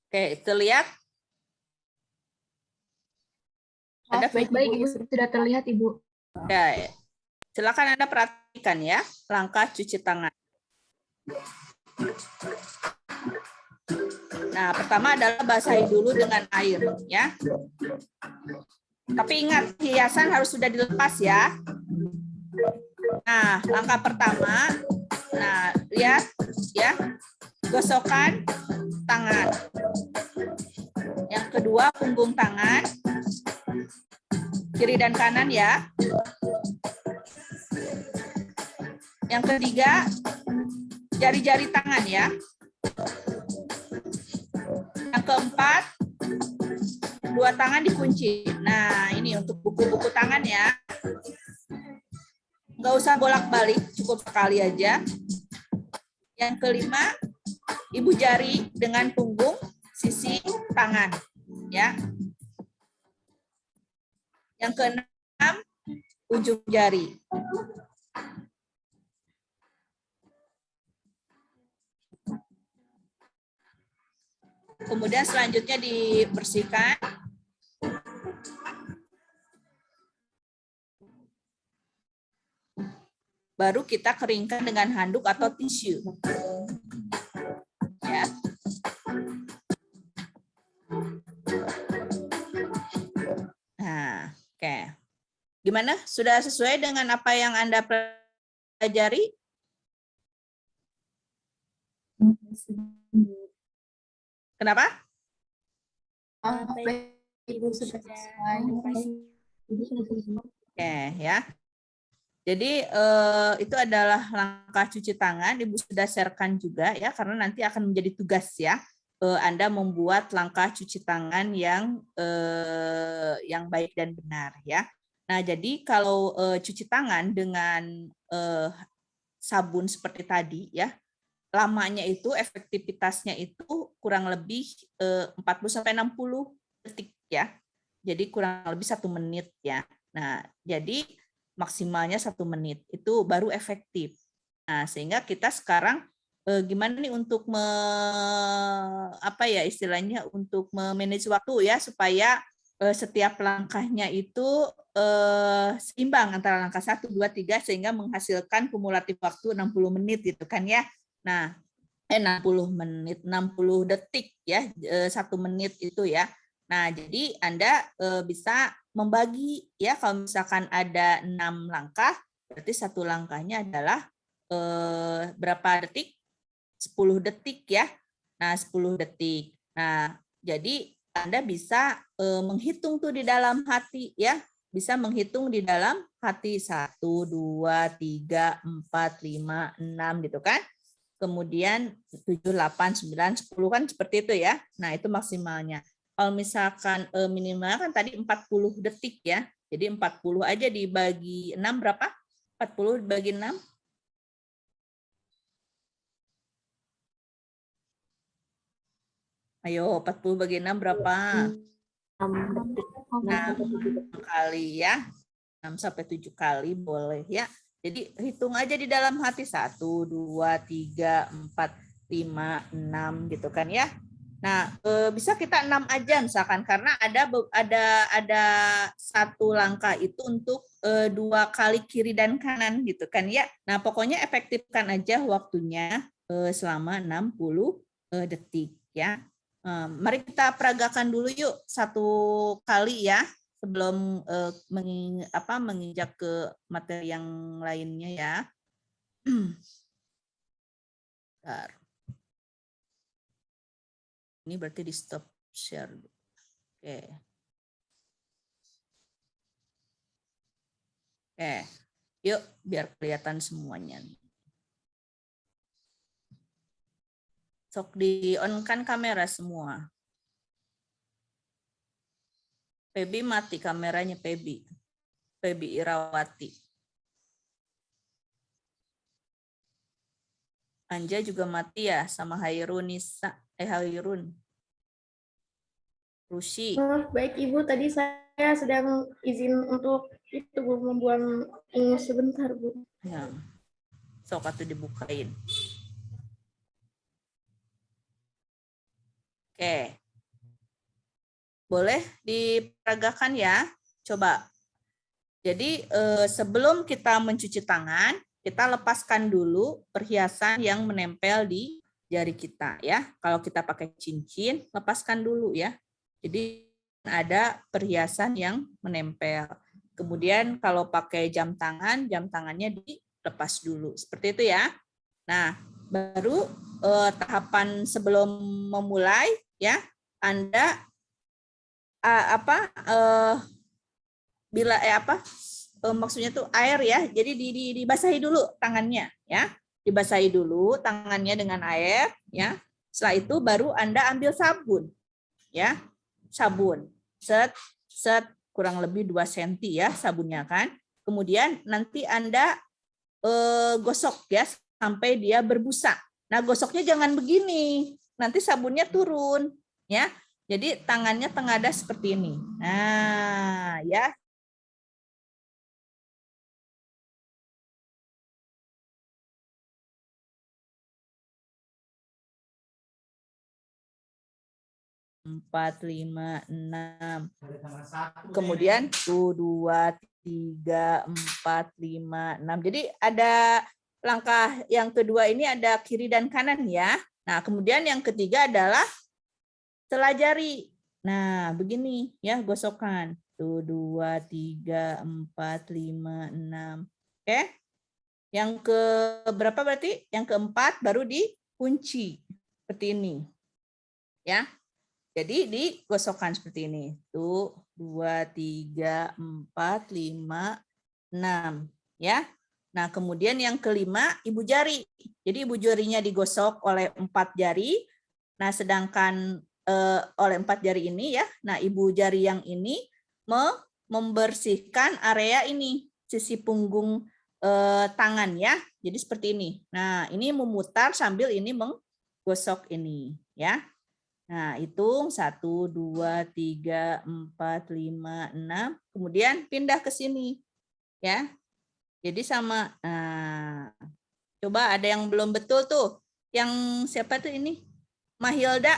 Oke, terlihat? Ada Baik Ibu, sudah terlihat Ibu. Ya, silakan Anda perhatikan ya, langkah cuci tangan. Nah, pertama adalah basahi dulu dengan air ya. Tapi ingat, hiasan harus sudah dilepas ya. Nah, langkah pertama, nah lihat ya, gosokkan tangan. Yang kedua, punggung tangan, kiri dan kanan ya. Yang ketiga, jari-jari tangan ya. Yang keempat, 2 tangan dikunci. Nah, ini untuk buku-buku tangan ya. Nggak usah bolak-balik, cukup sekali aja. Yang kelima, Ibu jari dengan punggung sisi tangan. Ya. Yang keenam, ujung jari. Kemudian selanjutnya dibersihkan. Baru kita keringkan dengan handuk atau tisu. Ya. Nah, oke. Gimana? Sudah sesuai dengan apa yang Anda pelajari? Kenapa? Ibu sudah sesuai. Oke, ya. Jadi itu adalah langkah cuci tangan. Ibu sudah sharekan juga ya, karena nanti akan menjadi tugas ya. Anda membuat langkah cuci tangan yang baik dan benar ya. Nah, jadi kalau cuci tangan dengan sabun seperti tadi ya, lamanya itu efektivitasnya itu kurang lebih 40-60 detik ya. Jadi kurang lebih 1 menit ya. Nah, jadi maksimalnya 1 menit itu baru efektif. Nah, sehingga kita sekarang gimana nih untuk istilahnya untuk memanage waktu ya, supaya setiap langkahnya itu seimbang antara langkah 1, 2, 3 sehingga menghasilkan kumulatif waktu 60 menit gitu kan ya. Nah, 60 menit, 60 detik ya, 1 menit itu ya. Nah, jadi Anda bisa membagi ya, kalau misalkan ada 6 langkah, berarti 1 langkahnya adalah berapa detik? 10 detik ya. Nah, 10 detik. Nah, jadi Anda bisa menghitung tuh di dalam hati ya. Bisa menghitung di dalam hati 1, 2, 3, 4, 5, 6 gitu kan. Kemudian 7, 8, 9, 10 kan seperti itu ya. Nah, itu maksimalnya. Kalau misalkan minimal kan tadi 40 detik ya. Jadi 40 aja dibagi 6 berapa? 40 dibagi 6. Ayo, 40 bagi 6 berapa? 6 kali ya. 6 sampai 7 kali boleh ya. Jadi hitung aja di dalam hati 1, 2, 3, 4, 5, 6 gitu kan ya. Nah, bisa kita 6 aja misalkan, karena ada 1 langkah itu untuk 2 kali kiri dan kanan gitu kan ya. Nah, pokoknya efektifkan aja waktunya selama 60 detik ya. Mari kita peragakan dulu yuk 1 kali ya, sebelum menginjak ke materi yang lainnya ya. Bentar. Ini berarti di stop share. Oke. Oke. Yuk, biar kelihatan semuanya. Sok di-on-kan kamera semua. Pebi mati kameranya, Pebi. Pebi Irawati. Anja juga mati ya, sama Hairunisa. Hairun. Rusi. Baik Ibu, tadi saya sedang izin untuk itu Bu, membuang ingus sebentar Bu. Ya. Sok atuh dibukain. Oke. Boleh diperagakan ya. Coba. Jadi sebelum kita mencuci tangan, kita lepaskan dulu perhiasan yang menempel di jari kita ya. Kalau kita pakai cincin, lepaskan dulu ya. Jadi ada perhiasan yang menempel. Kemudian kalau pakai jam tangannya dilepas dulu. Seperti itu ya. Nah, baru tahapan sebelum memulai ya, Anda maksudnya tuh air ya. Jadi dibasahi dulu tangannya ya. Dibasahi dulu tangannya dengan air ya. Setelah itu baru Anda ambil sabun ya. Sabun. Set kurang lebih 2 cm ya sabunnya kan. Kemudian nanti Anda gosok ya sampai dia berbusa. Nah, gosoknya jangan begini. Nanti sabunnya turun ya. Jadi tangannya tengadah seperti ini. Nah, ya. 4, 5, 6. Kemudian 1, 2, 3, 4, 5, 6. Jadi ada langkah yang kedua ini ada kiri dan kanan ya. Nah, kemudian yang ketiga adalah selajari. Nah, begini ya gosokan. 1, 2, 3, 4, 5, 6. Oke. Yang ke berapa berarti? Yang keempat baru dikunci. Seperti ini. Ya. Jadi digosokkan seperti ini. 1, 2, 3, 4, 5, 6. Ya. Nah, kemudian yang kelima, ibu jari. Jadi ibu jarinya digosok oleh 4 jari. Nah, sedangkan oleh 4 jari ini ya. Nah, ibu jari yang ini membersihkan area ini, sisi punggung tangan ya. Jadi seperti ini. Nah, ini memutar sambil ini menggosok ini ya. Nah, hitung 1, 2, 3, 4, 5, 6. Kemudian pindah ke sini. Ya. Jadi sama. Nah, coba ada yang belum betul tuh. Yang siapa tuh ini? Mahilda.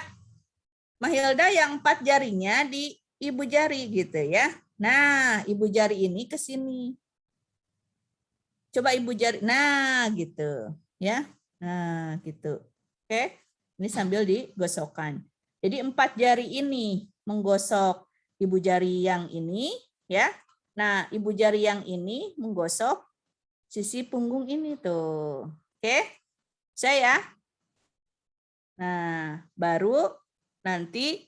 Mahilda yang 4 jarinya di ibu jari gitu ya. Nah, ibu jari ini ke sini. Coba ibu jari. Nah, gitu. Ya. Nah, gitu. Oke. Ini sambil digosokkan. Jadi 4 jari ini menggosok ibu jari yang ini, ya. Nah, ibu jari yang ini menggosok sisi punggung ini tuh. Oke? Saya. Nah, baru nanti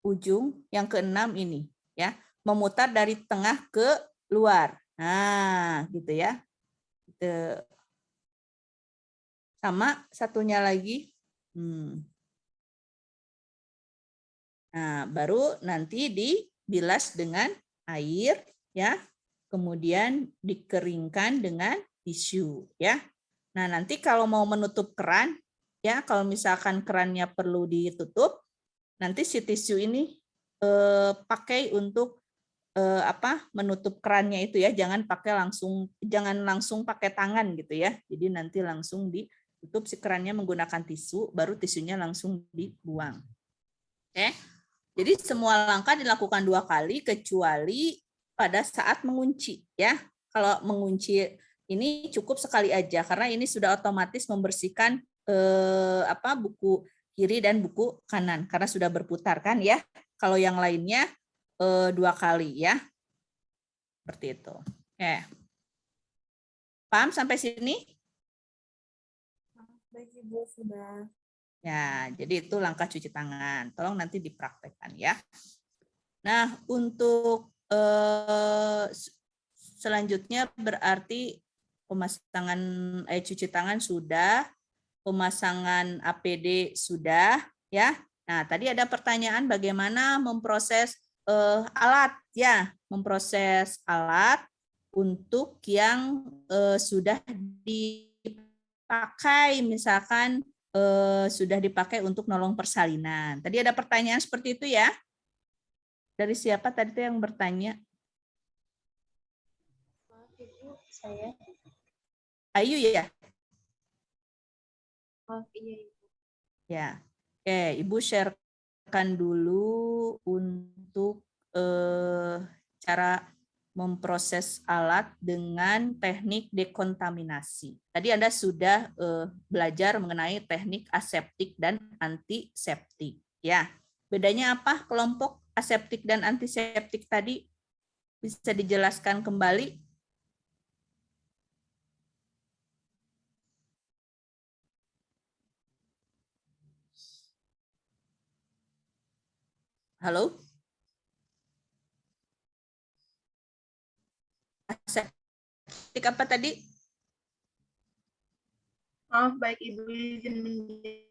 ujung yang keenam ini, ya. Memutar dari tengah ke luar. Nah, gitu ya. Gitu. Sama satunya lagi. Nah, baru nanti dibilas dengan air ya. Kemudian dikeringkan dengan tisu ya. Nah, nanti kalau mau menutup keran ya, kalau misalkan kerannya perlu ditutup, nanti si tisu ini pakai untuk menutup kerannya itu ya. Jangan langsung pakai tangan gitu ya. Jadi nanti langsung ditutup si kerannya menggunakan tisu, baru tisunya langsung dibuang. Oke. Jadi semua langkah dilakukan 2 kali kecuali pada saat mengunci ya. Kalau mengunci ini cukup sekali aja karena ini sudah otomatis membersihkan buku kiri dan buku kanan karena sudah berputar kan ya. Kalau yang lainnya 2 kali ya. Seperti itu. Oke. Paham sampai sini? Baik Ibu, sudah. Ya, jadi itu langkah cuci tangan. Tolong nanti dipraktekkan ya. Nah, untuk selanjutnya berarti pemasangan cuci tangan sudah, pemasangan APD sudah, ya. Nah, tadi ada pertanyaan bagaimana memproses alat, ya, memproses alat untuk yang sudah dipakai, misalkan sudah dipakai untuk nolong persalinan. Tadi ada pertanyaan seperti itu ya? Dari siapa tadi yang bertanya? Maaf Ibu, saya. Ayu ya? Oh iya Ibu. Ya. Oke, Ibu sharekan dulu untuk cara memproses alat dengan teknik dekontaminasi. Tadi Anda sudah belajar mengenai teknik aseptik dan antiseptik. Ya, bedanya apa kelompok aseptik dan antiseptik tadi? Bisa dijelaskan kembali? Halo? Aseptik apa tadi? Oh, baik Ibu izin menjawab.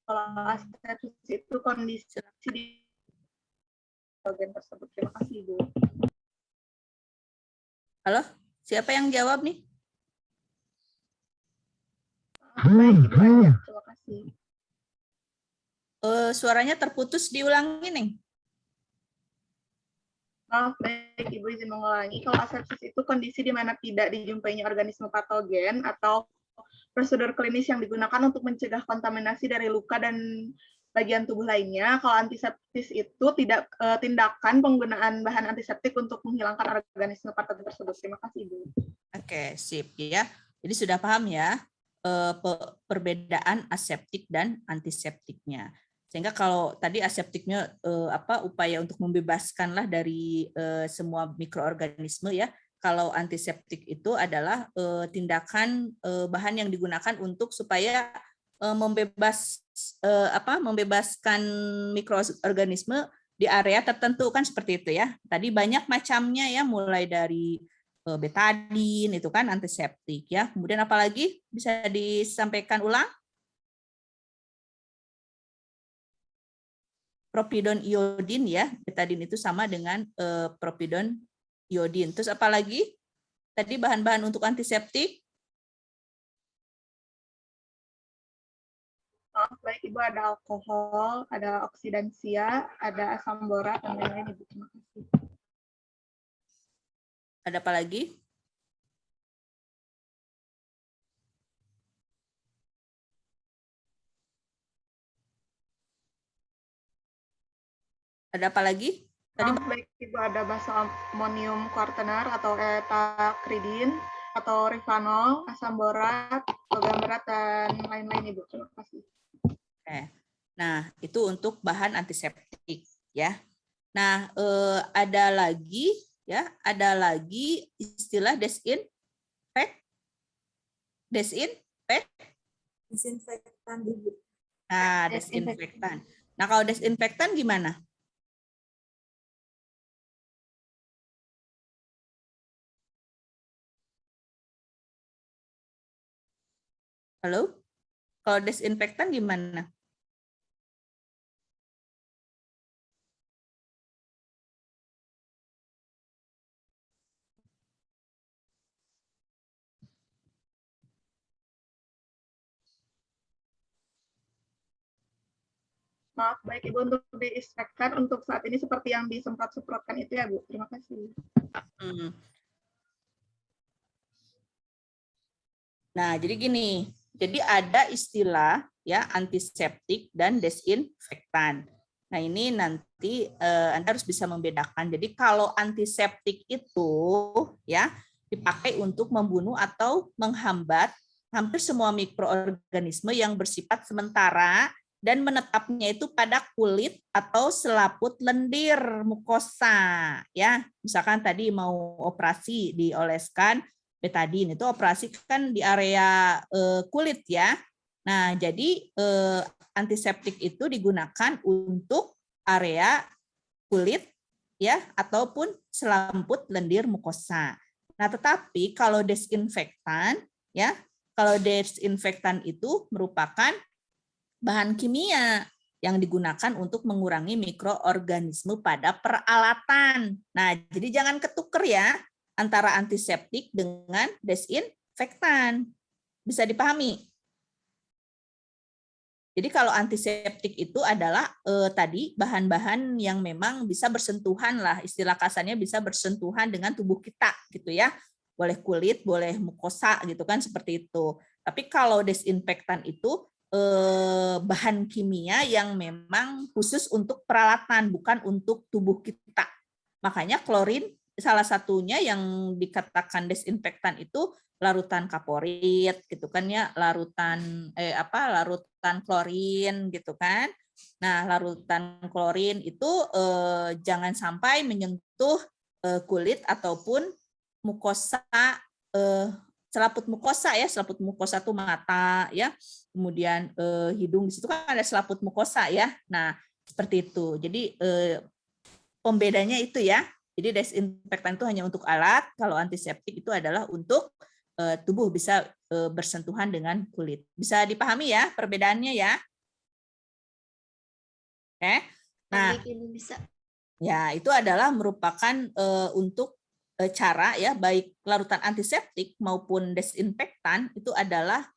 Kalau asepsis itu kondisi di bagian tersebut. Terima kasih Ibu. Halo? Siapa yang jawab nih? Baik Ibu aja. Terima kasih. Suaranya terputus, diulangi nih. Oh, baik Ibu izin mengulangi. Kalau asepsis itu kondisi di mana tidak dijumpainya organisme patogen atau prosedur klinis yang digunakan untuk mencegah kontaminasi dari luka dan bagian tubuh lainnya. Kalau antiseptis itu tidak tindakan penggunaan bahan antiseptik untuk menghilangkan organisme patogen tersebut. Terima kasih, Ibu. Oke, sip ya. Jadi sudah paham ya perbedaan aseptik dan antiseptiknya. Sehingga kalau tadi aseptiknya upaya untuk membebaskanlah dari semua mikroorganisme ya. Kalau antiseptik itu adalah tindakan bahan yang digunakan untuk supaya membebaskan mikroorganisme di area tertentu kan seperti itu ya. Tadi banyak macamnya ya, mulai dari betadin itu kan antiseptik ya. Kemudian apalagi bisa disampaikan ulang? Propidon iodin ya, betadin itu sama dengan propidon iodin. Terus apalagi? Tadi bahan-bahan untuk antiseptik? Oh, baik Ibu, ada alkohol, ada oksidansia, ada asam borat dan lain-lain Ibu. Terima kasih. Ada apa lagi? Ada apa lagi? Tadi Baik Ibu, ada basa amonium quaternar atau etakridin atau rifanol, asam borat, logam berat dan lain-lain Ibu. Terima kasih. Nah, itu untuk bahan antiseptik ya. Nah, ada lagi istilah Disinfektan, Ibu. Nah, desinfektan. Nah, kalau desinfektan gimana? Halo? Kalau desinfektan gimana? Maaf, baik Ibu, untuk diinspekkan untuk saat ini seperti yang disemprot-semprotkan itu ya Bu. Terima kasih. Nah, jadi gini. Jadi ada istilah ya antiseptik dan desinfektan. Nah, ini nanti Anda harus bisa membedakan. Jadi kalau antiseptik itu ya dipakai untuk membunuh atau menghambat hampir semua mikroorganisme yang bersifat sementara dan menetapnya itu pada kulit atau selaput lendir mukosa ya. Misalkan tadi mau operasi dioleskan betadin, itu operasi kan di area kulit ya. Nah, jadi antiseptik itu digunakan untuk area kulit ya ataupun selaput lendir mukosa. Nah, tetapi kalau desinfektan ya, kalau desinfektan itu merupakan bahan kimia yang digunakan untuk mengurangi mikroorganisme pada peralatan. Nah, jadi jangan ketuker ya antara antiseptik dengan desinfektan. Bisa dipahami? Jadi kalau antiseptik itu adalah tadi bahan-bahan yang memang bisa bersentuhan lah, istilah kasarnya bisa bersentuhan dengan tubuh kita gitu ya. Boleh kulit, boleh mukosa gitu kan seperti itu. Tapi kalau desinfektan itu bahan kimia yang memang khusus untuk peralatan, bukan untuk tubuh kita. Makanya klorin salah satunya yang dikatakan desinfektan itu larutan kaporit gitu kan ya, larutan klorin gitu kan. Nah, larutan klorin itu jangan sampai menyentuh kulit ataupun mukosa, selaput mukosa ya, selaput mukosa itu mata ya, kemudian hidung, di situ kan ada selaput mukosa ya. Nah, seperti itu. Jadi pembedanya itu ya. Jadi desinfektan itu hanya untuk alat, kalau antiseptik itu adalah untuk tubuh bisa bersentuhan dengan kulit. Bisa dipahami ya perbedaannya ya? Oke. Nah, ya itu adalah merupakan untuk cara ya, baik larutan antiseptik maupun desinfektan itu adalah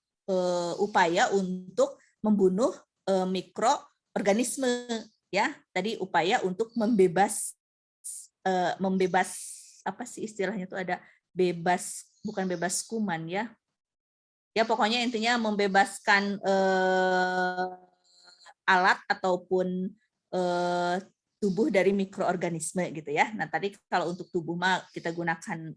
upaya untuk membunuh mikroorganisme ya. Tadi upaya untuk membebas apa sih istilahnya itu, ada bebas, bukan bebas kuman ya, Ya pokoknya intinya membebaskan alat ataupun tubuh dari mikroorganisme gitu ya. Nah tadi kalau untuk tubuh mah kita gunakan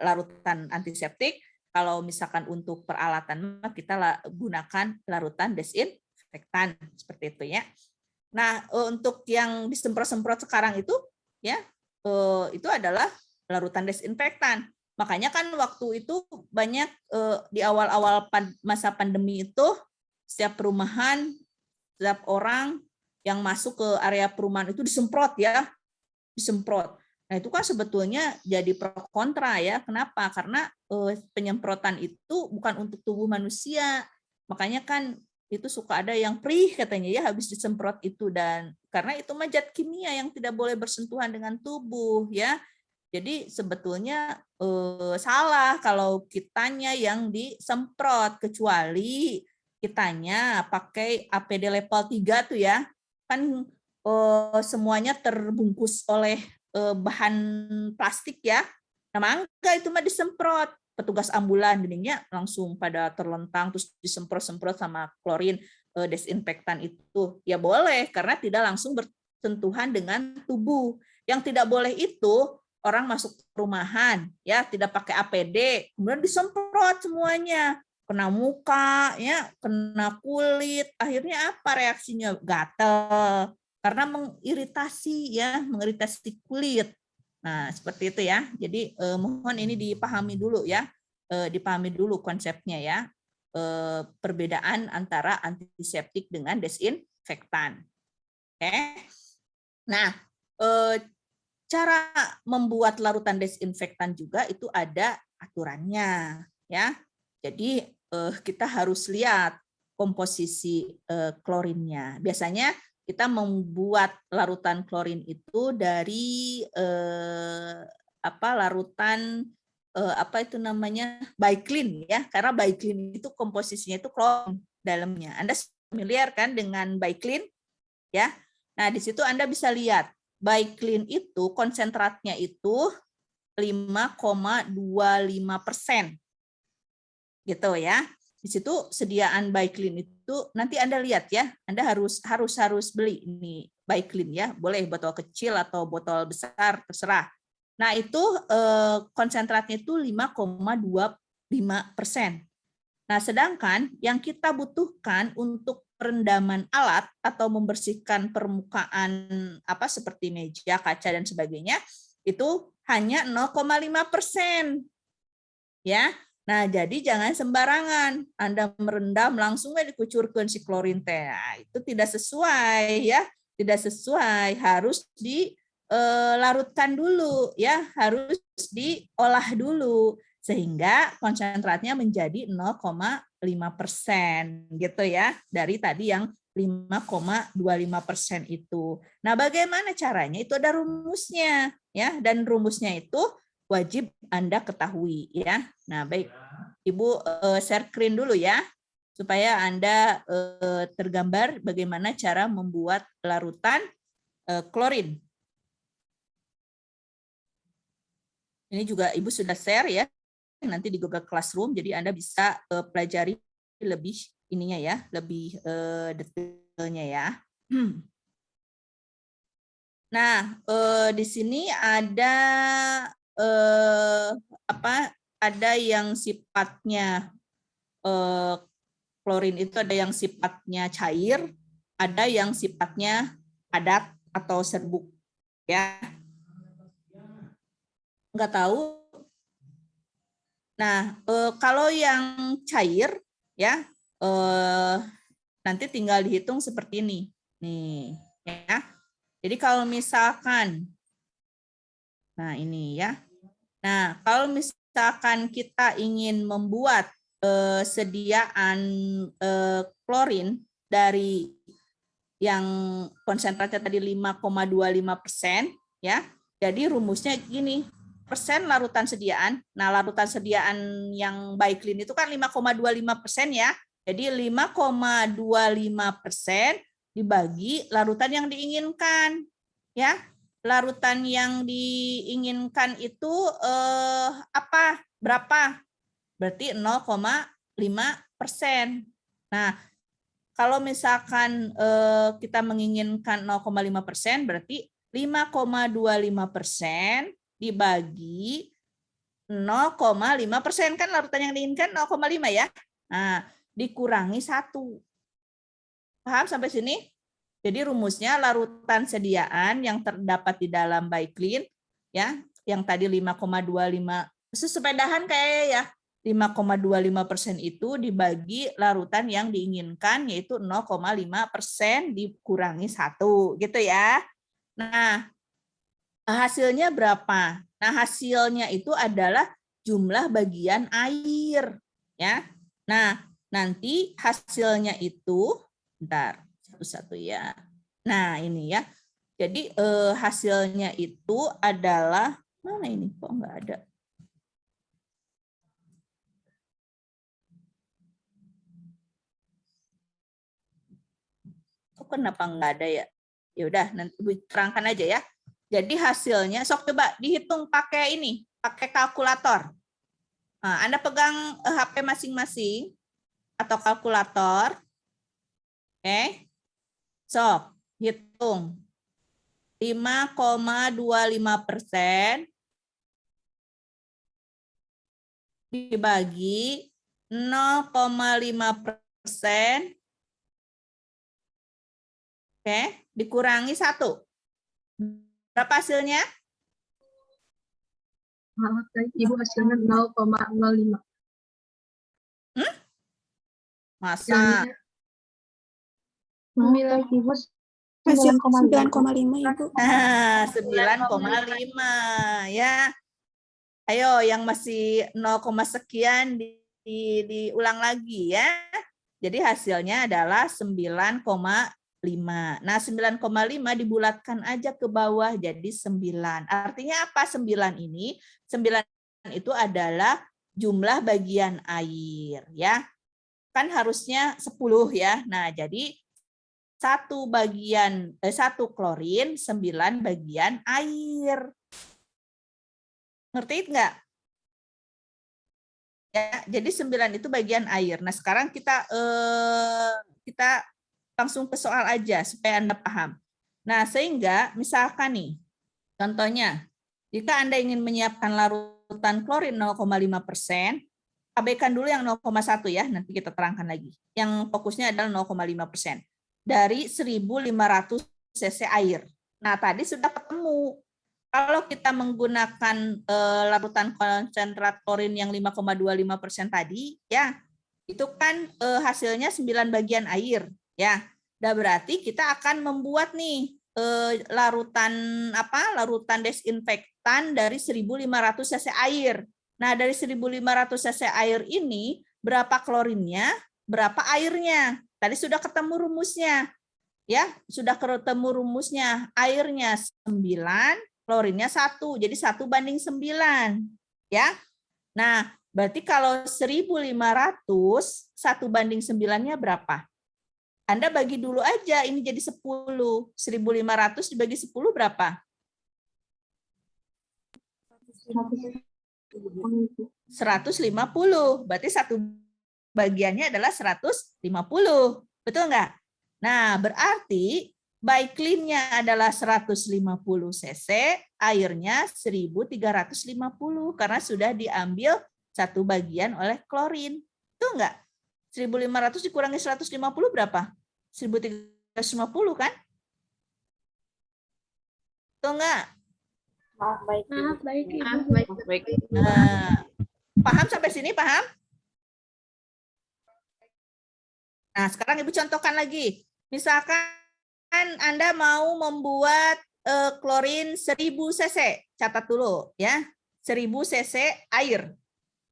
larutan antiseptik. Kalau misalkan untuk peralatan mah kita gunakan larutan desinfektan seperti itu ya. Nah untuk yang disemprot-semprot sekarang itu ya itu adalah larutan desinfektan. Makanya kan waktu itu banyak di awal-awal masa pandemi itu setiap perumahan, setiap orang yang masuk ke area perumahan itu disemprot ya, disemprot. Nah itu kan sebetulnya jadi pro kontra ya. Kenapa? Karena penyemprotan itu bukan untuk tubuh manusia. Makanya kan itu suka ada yang perih katanya ya habis disemprot itu, dan karena itu mah zat kimia yang tidak boleh bersentuhan dengan tubuh ya. Jadi sebetulnya salah kalau kitanya yang disemprot, kecuali kitanya pakai APD level 3 tuh ya. Kan semuanya terbungkus oleh bahan plastik ya. Nah, mangga itu mah disemprot. Petugas ambulan jadinya langsung pada terlentang terus disemprot-semprot sama klorin desinfektan itu. Ya boleh karena tidak langsung bersentuhan dengan tubuh. Yang tidak boleh itu orang masuk perumahan ya tidak pakai APD, kemudian disemprot semuanya, kena muka ya, kena kulit, akhirnya apa reaksinya? Gatal karena mengiritasi ya, mengiritasi kulit. Nah, seperti itu ya. Jadi mohon ini dipahami dulu ya. Dipahami dulu konsepnya ya. Perbedaan antara antiseptik dengan desinfektan. Oke. Nah, cara membuat larutan desinfektan juga itu ada aturannya ya. Jadi kita harus lihat komposisi klorinnya. Biasanya kita membuat larutan klorin itu dari larutan apa itu namanya Biclean ya, karena Biclean itu komposisinya itu klorin dalamnya. Anda familiar kan dengan Biclean ya? Nah di situ Anda bisa lihat Biclean itu konsentratnya itu 5,25%. Gitu ya. Di situ sediaan Biclean itu nanti Anda lihat ya. Anda harus beli ini Biclean ya. Boleh botol kecil atau botol besar terserah. Nah, itu konsentratnya itu 5,25%. Nah, sedangkan yang kita butuhkan untuk perendaman alat atau membersihkan permukaan apa seperti meja, kaca dan sebagainya itu hanya 0,5%. Ya. Nah, jadi jangan sembarangan Anda merendam langsung dikucurkan si klorin teh. Nah, itu tidak sesuai ya, tidak sesuai, harus dilarutkan dulu ya, harus diolah dulu sehingga konsentratnya menjadi 0,5% gitu ya, dari tadi yang 5,25% itu. Nah, bagaimana caranya? Itu ada rumusnya ya, dan rumusnya itu wajib Anda ketahui ya. Nah, baik Ibu share screen dulu ya supaya Anda tergambar bagaimana cara membuat larutan klorin. Ini juga Ibu sudah share ya. Nanti di Google Classroom, jadi Anda bisa pelajari lebih ininya ya, lebih detailnya ya. Nah, di sini ada ada yang sifatnya klorin itu ada yang sifatnya cair, ada yang sifatnya padat atau serbuk ya. Nggak tahu. Nah, kalau yang cair ya nanti tinggal dihitung seperti ini. Nih, ya. Jadi kalau misalkan nah ini ya. Nah, kalau misalkan kita ingin membuat sediaan klorin dari yang konsentratnya tadi 5,25% ya. Jadi rumusnya gini. Persen larutan sediaan. Nah, larutan sediaan yang Biclean itu kan 5,25% ya. Jadi 5,25% dibagi larutan yang diinginkan. Ya. Larutan yang diinginkan itu berapa? Berarti 0,5%. Nah, kalau misalkan kita menginginkan 0,5%, berarti 5,25% dibagi 0,5%, kan larutan yang diinginkan 0,5 ya. Nah, dikurangi 1. Paham sampai sini? Jadi rumusnya larutan sediaan yang terdapat di dalam Baiklin, ya, yang tadi 5,25, sesepedahan kayak ya, 5,25% itu dibagi larutan yang diinginkan, yaitu 0,5% dikurangi 1, gitu ya. Nah, hasilnya berapa? Nah, hasilnya itu adalah jumlah bagian air, ya. Nah, nanti hasilnya itu, bentar, satu-satu ya. Nah, ini ya. Jadi hasilnya itu adalah, mana ini? Kok nggak ada? Kok kenapa nggak ada ya? Ya udah, nanti terangkan aja ya. Jadi hasilnya, sok coba dihitung pakai ini, pakai kalkulator. Nah, Anda pegang HP masing-masing atau kalkulator. Oke. Sok, hitung. 5,25% dibagi 0,5%. Oke, dikurangi 1. Berapa hasilnya? Maaf, Ibu, hasilnya 0,05. Masa? 9, Ibu. 9,5 Ibu. Nah, 9,5 ya. Ayo yang masih 0, sekian diulang lagi ya. Jadi hasilnya adalah 9,5. Nah, 9,5 dibulatkan aja ke bawah jadi 9. Artinya apa 9 ini? 9 itu adalah jumlah bagian air ya. Kan harusnya 10 ya. Nah, jadi 1 klorin, 9 bagian air. Ngerti nggak? Ya, jadi 9 itu bagian air. Nah, sekarang kita langsung ke soal aja supaya Anda paham. Nah, sehingga misalkan nih, contohnya, jika Anda ingin menyiapkan larutan klorin 0,5%, abaikan dulu yang 0,1 ya, nanti kita terangkan lagi. Yang fokusnya adalah 0,5%. Dari 1.500 cc air. Nah, tadi sudah ketemu. Kalau kita menggunakan larutan konsentrat klorin yang 5,25% tadi, ya, itu kan hasilnya 9 bagian air. Ya, berarti kita akan membuat nih larutan desinfektan dari 1.500 cc air. Nah, dari 1.500 cc air ini berapa klorinnya, berapa airnya? Tadi sudah ketemu rumusnya. Ya, sudah ketemu rumusnya. Airnya 9, klorinnya 1. Jadi 1:9. Ya. Nah, berarti kalau 1.500, 1:9-nya berapa? Anda bagi dulu aja, ini jadi 10. 1.500 dibagi 10 berapa? 150. Berarti satu bagiannya adalah 150. Betul nggak? Nah, berarti Baiklin-nya adalah 150 cc, airnya 1.350 karena sudah diambil 1 bagian oleh klorin. Betul nggak? 1.500 dikurangi 150 berapa? 1.350 kan? Betul nggak? Maaf, baik. Maaf, baik Ibu. Baik. Nah, paham sampai sini? Paham? Nah, sekarang Ibu contohkan lagi. Misalkan Anda mau membuat klorin 1.000 cc. Catat dulu ya. 1.000 cc air.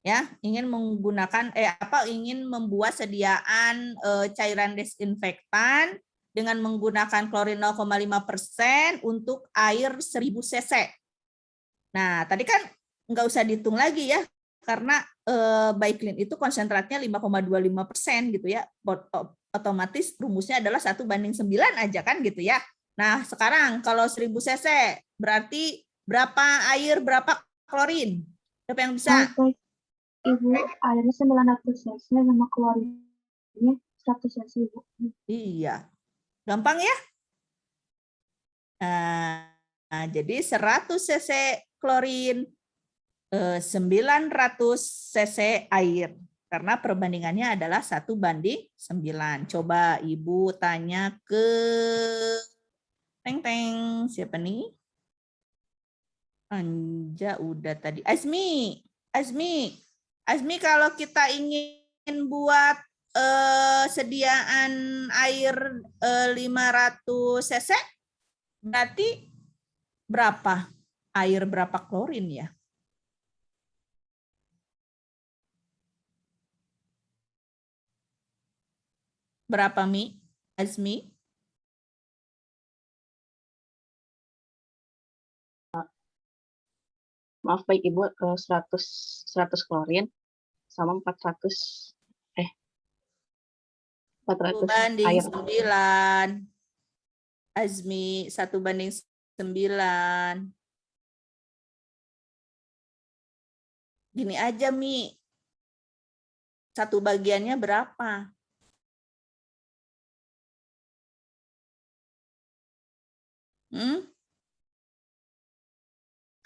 Ya, ingin menggunakan ingin membuat sediaan cairan desinfektan dengan menggunakan klorin 0,5% untuk air 1.000 cc. Nah, tadi kan nggak usah dihitung lagi ya, karena Baiklin itu konsentratnya 5,25% gitu ya. Otomatis rumusnya adalah 1:9 aja kan gitu ya. Nah, sekarang kalau 1.000 cc berarti berapa air, berapa klorin? Siapa yang bisa? Ibu, airnya 900 cc sama klorinnya 100 cc, Ibu. Iya. Gampang ya? Nah, jadi 100 cc klorin, 900 cc air. Karena perbandingannya adalah 1:9. Coba Ibu tanya ke Teng, siapa nih? Anja udah tadi. Azmi, kalau kita ingin buat sediaan air 500 cc, berarti berapa? Air berapa klorin ya? Berapa, Mi? Azmi? Maaf baik Ibu, 100 klorin sama 400 air. 1:9. Azmi, 1:9. Gini aja, Mi. 1/2-nya berapa?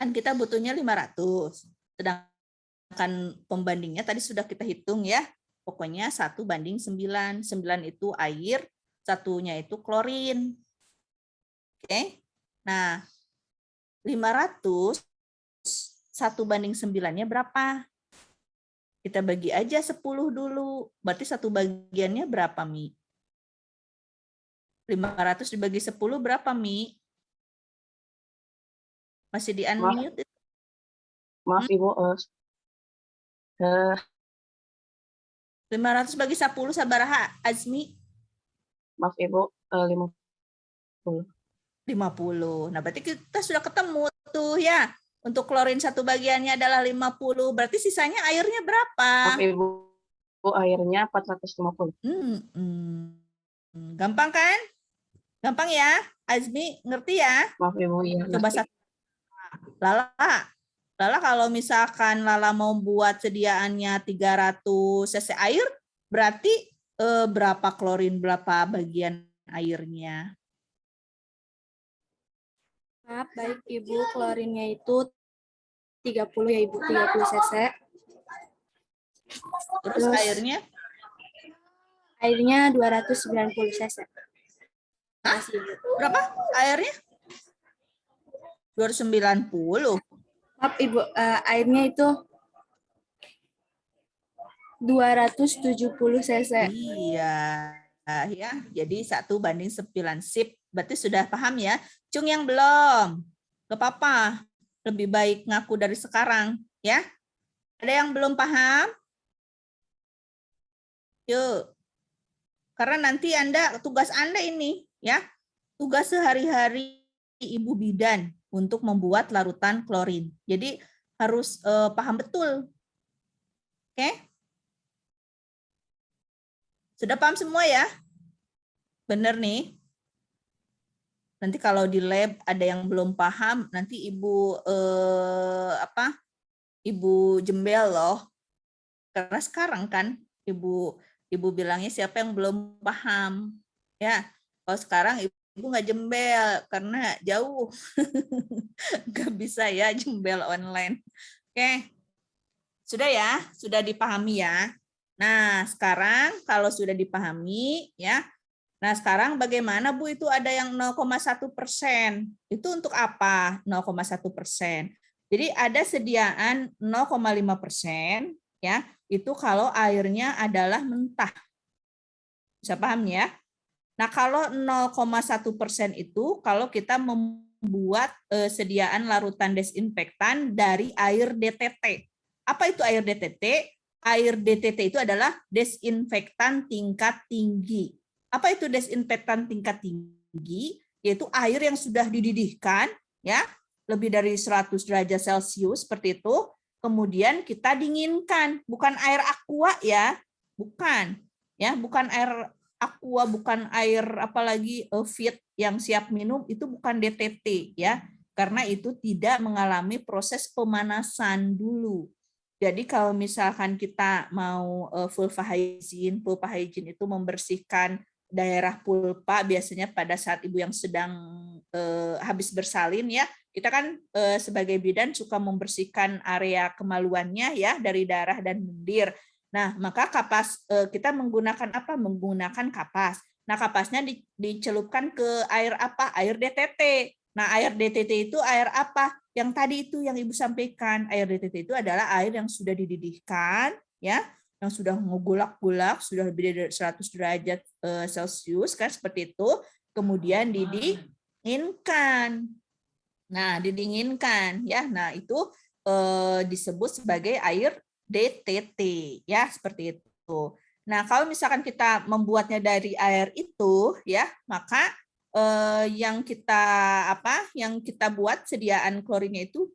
Kan kita butuhnya 500. Sedangkan pembandingnya tadi sudah kita hitung ya. Pokoknya 1:9. 9 itu air, 1-nya itu klorin. Oke. Nah, 500 1:9-nya berapa? Kita bagi aja 10 dulu. Berarti 1/2-nya berapa, Mi? 500 dibagi 10 berapa, Mi? Masih di unmute? Maaf Ibu, 500 bagi 10 sabaraha, Azmi? maaf Ibu, 50. 50. Nah, berarti kita sudah ketemu tuh ya. Untuk klorin 1/2-nya adalah 50. Berarti sisanya airnya berapa? Maaf Ibu, airnya 450. Gampang kan? Gampang ya? Azmi, ngerti ya? Maaf Ibu, iya. Coba satu. Lala kalau misalkan Lala mau buat sediaannya 300 cc air, berarti berapa klorin, berapa bagian airnya? Maaf, baik Ibu, klorinnya itu 30 ya Ibu, 30 cc. Terus airnya? Airnya 290 cc. Hah? Berapa airnya? 290. Maaf Ibu, airnya itu 270 cc. Iya, ya. Jadi 1:9. Sip. Berarti sudah paham ya. Cung yang belum, gak apa-apa. Lebih baik ngaku dari sekarang, ya. Ada yang belum paham? Yuk. Karena nanti tugas Anda ini, ya. Tugas sehari-hari Ibu bidan untuk membuat larutan klorin. Jadi harus paham betul. Oke? Sudah paham semua ya? Bener nih. Nanti kalau di lab ada yang belum paham, nanti Ibu Ibu jembel loh. Karena sekarang kan Ibu bilangnya siapa yang belum paham. Ya, kalau sekarang Ibu nggak jembel karena jauh. Nggak bisa ya jembel online. Oke. Sudah ya? Sudah dipahami ya? Nah, sekarang kalau sudah dipahami ya. Nah, sekarang bagaimana Bu itu ada yang 0,1%. Itu untuk apa 0,1%? Jadi ada sediaan 0,5% ya. Itu kalau airnya adalah mentah. Bisa paham ya? Nah, kalau 0,1% itu kalau kita membuat sediaan larutan desinfektan dari air DTT. Apa itu air DTT? Air DTT itu adalah desinfektan tingkat tinggi. Apa itu desinfektan tingkat tinggi? Yaitu air yang sudah dididihkan, ya, lebih dari 100 derajat Celcius seperti itu. Kemudian kita dinginkan, bukan air aqua ya, bukan, ya, bukan air aqua, bukan air apalagi fit yang siap minum, itu bukan DTT ya, karena itu tidak mengalami proses pemanasan dulu. Jadi kalau misalkan kita mau vulva hygiene itu membersihkan daerah pulpa biasanya pada saat ibu yang sedang habis bersalin ya. Kita kan sebagai bidan suka membersihkan area kemaluannya ya dari darah dan lendir. Nah, maka kapas kita menggunakan apa? Menggunakan kapas. Nah, kapasnya dicelupkan ke air apa? Air DTT. Nah, air DTT itu air apa? Yang tadi itu yang Ibu sampaikan. Air DTT itu adalah air yang sudah dididihkan, ya, yang sudah ngegulak-gulak, sudah lebih dari 100 derajat Celcius, kan seperti itu. Kemudian didinginkan. Nah, didinginkan, ya. Nah, itu disebut sebagai air DTT, ya, seperti itu. Nah, kalau misalkan kita membuatnya dari air itu, ya, maka yang kita buat sediaan klorinnya itu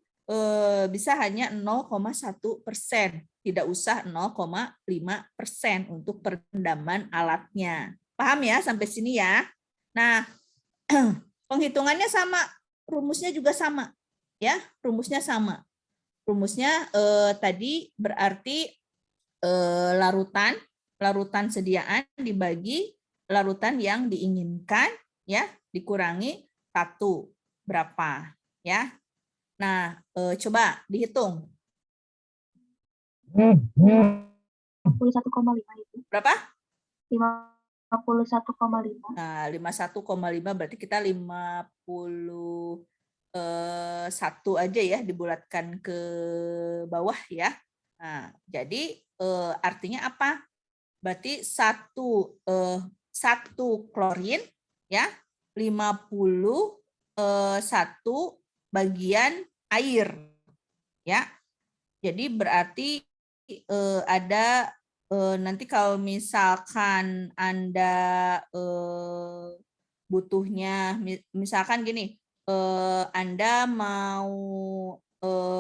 bisa hanya 0,1%, tidak usah 0,5% untuk perendaman alatnya. Paham ya sampai sini ya? Nah, penghitungannya sama, rumusnya juga sama, ya, rumusnya sama. Rumusnya tadi berarti larutan sediaan dibagi larutan yang diinginkan, ya, dikurangi 1 berapa, ya. Nah, coba dihitung. 51,5 itu. Berapa? 51,5. Nah, 51,5 berarti kita 51 aja ya, dibulatkan ke bawah ya. Nah, jadi artinya apa? Berarti satu klorin ya 51 bagian air ya. Jadi berarti ada nanti kalau misalkan Anda butuhnya misalkan gini, Anda mau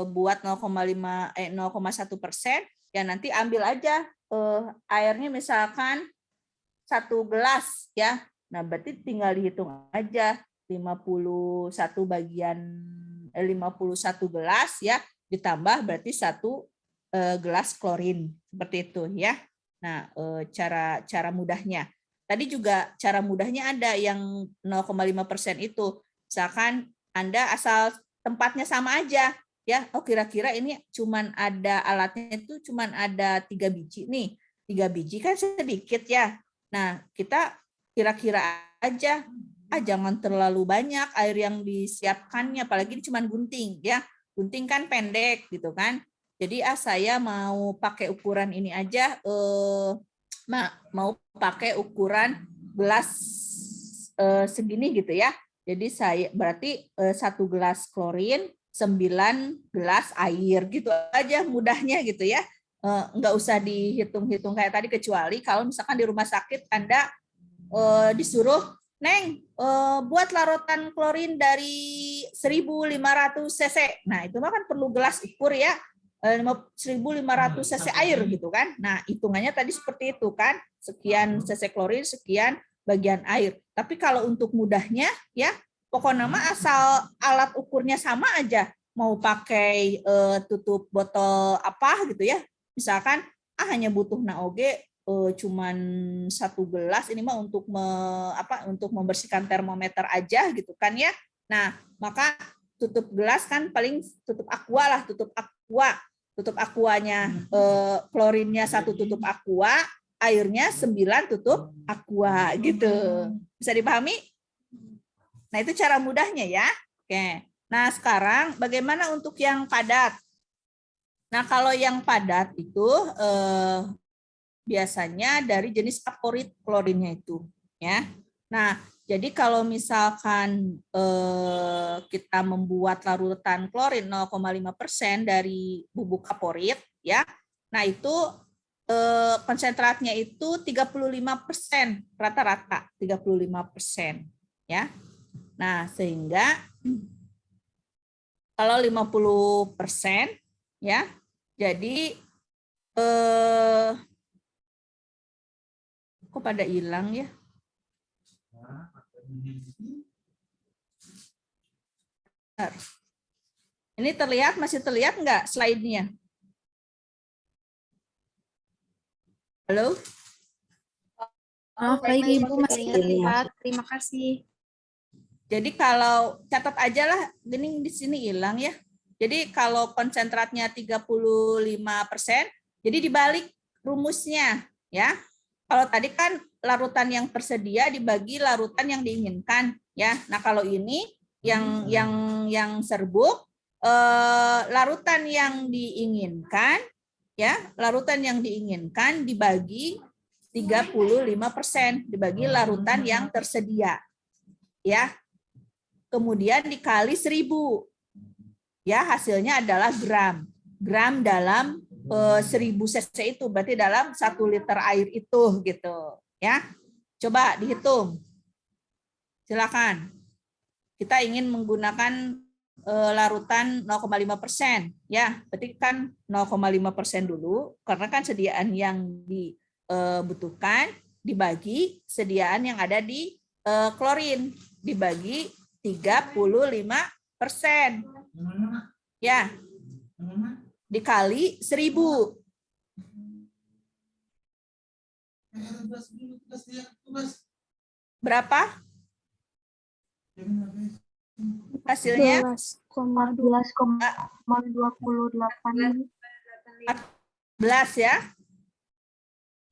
buat 0,1%, ya nanti ambil aja airnya misalkan 1 gelas ya. Nah, berarti tinggal dihitung aja 51 gelas ya, ditambah berarti 1 gelas klorin, seperti itu ya. Nah, cara mudahnya. Tadi juga cara mudahnya ada yang 0,5% itu. Misalkan Anda asal tempatnya sama aja ya. Oh, kira-kira ini cuman ada alatnya itu cuman ada 3 biji nih. 3 biji kan sedikit ya. Nah, kita kira-kira aja, jangan terlalu banyak air yang disiapkannya, apalagi cuma gunting ya. Gunting kan pendek gitu kan. Jadi saya mau pakai ukuran ini aja, mau pakai ukuran gelas segini gitu ya. Jadi saya berarti 1 gelas klorin, 9 gelas air gitu aja mudahnya gitu ya. Nggak usah dihitung-hitung kayak tadi, kecuali kalau misalkan di rumah sakit Anda disuruh, Neng, buat larutan klorin dari 1.500 cc. Nah, itu mah kan perlu gelas ukur ya, 1.500 cc air gitu kan. Nah, hitungannya tadi seperti itu kan, sekian cc klorin, sekian bagian air. Tapi kalau untuk mudahnya ya, pokoknya mah asal alat ukurnya sama aja. Mau pakai tutup botol apa gitu ya. Misalkan hanya butuh naoge cuman 1 gelas, ini mah untuk untuk membersihkan termometer aja gitu kan ya. Nah, maka tutup gelas kan paling tutup aqua lah, tutup aquanya klorinnya 1 tutup aqua, airnya 9 tutup aqua gitu. Bisa dipahami? Nah, itu cara mudahnya ya. Oke. Nah, sekarang bagaimana untuk yang padat? Nah, kalau yang padat itu biasanya dari jenis aporit klorinnya itu ya. Nah, jadi kalau misalkan kita membuat larutan klorin 0,5% dari bubuk aporit ya. Nah, itu konsentratnya itu 35% rata-rata 35% ya. Nah, sehingga kalau 50% ya, jadi kok pada hilang ya? Ini terlihat, masih terlihat nggak slide-nya? Halo? Baik Ibu, masih Iya. terlihat. Terima kasih. Jadi kalau catat aja lah, gini di sini hilang ya. Jadi kalau konsentratnya 35%, jadi dibalik rumusnya ya. Kalau tadi kan larutan yang tersedia dibagi larutan yang diinginkan ya. Nah, kalau ini yang serbuk larutan yang diinginkan ya, larutan yang diinginkan dibagi 35%, dibagi larutan yang tersedia. Ya. Kemudian dikali 1000. Ya, hasilnya adalah gram. Gram dalam 1000 cc itu berarti dalam 1 liter air itu gitu, ya. Coba dihitung. Silakan. Kita ingin menggunakan larutan 0,5%, ya. Berarti kan 0,5% dulu karena kan sediaan yang dibutuhkan dibagi sediaan yang ada di klorin dibagi 35%. Ya. Dikali 1000. Berapa? Hasilnya 12,28. 14 ya.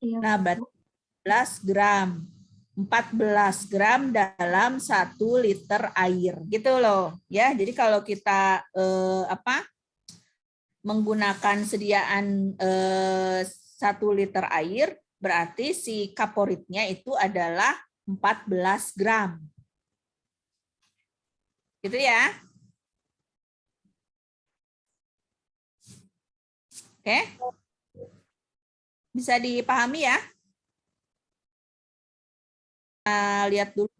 Iya. Nah, 14 gram. 14 gram dalam 1 liter air gitu loh ya. Jadi kalau kita menggunakan sediaan 1 liter air berarti si kaporitnya itu adalah 14 gram. Gitu ya. Oke. Bisa dipahami ya? Lihat dulu.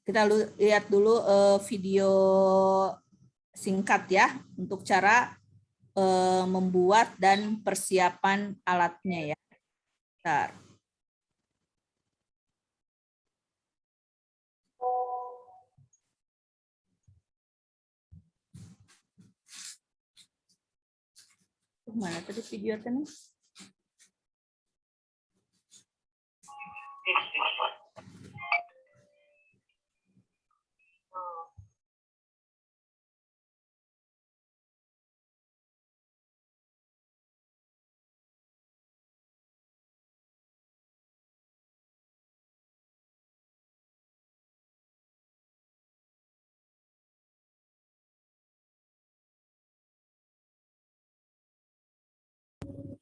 Kita lihat dulu video singkat ya untuk cara membuat dan persiapan alatnya ya. Bentar. Mana tadi video tadi?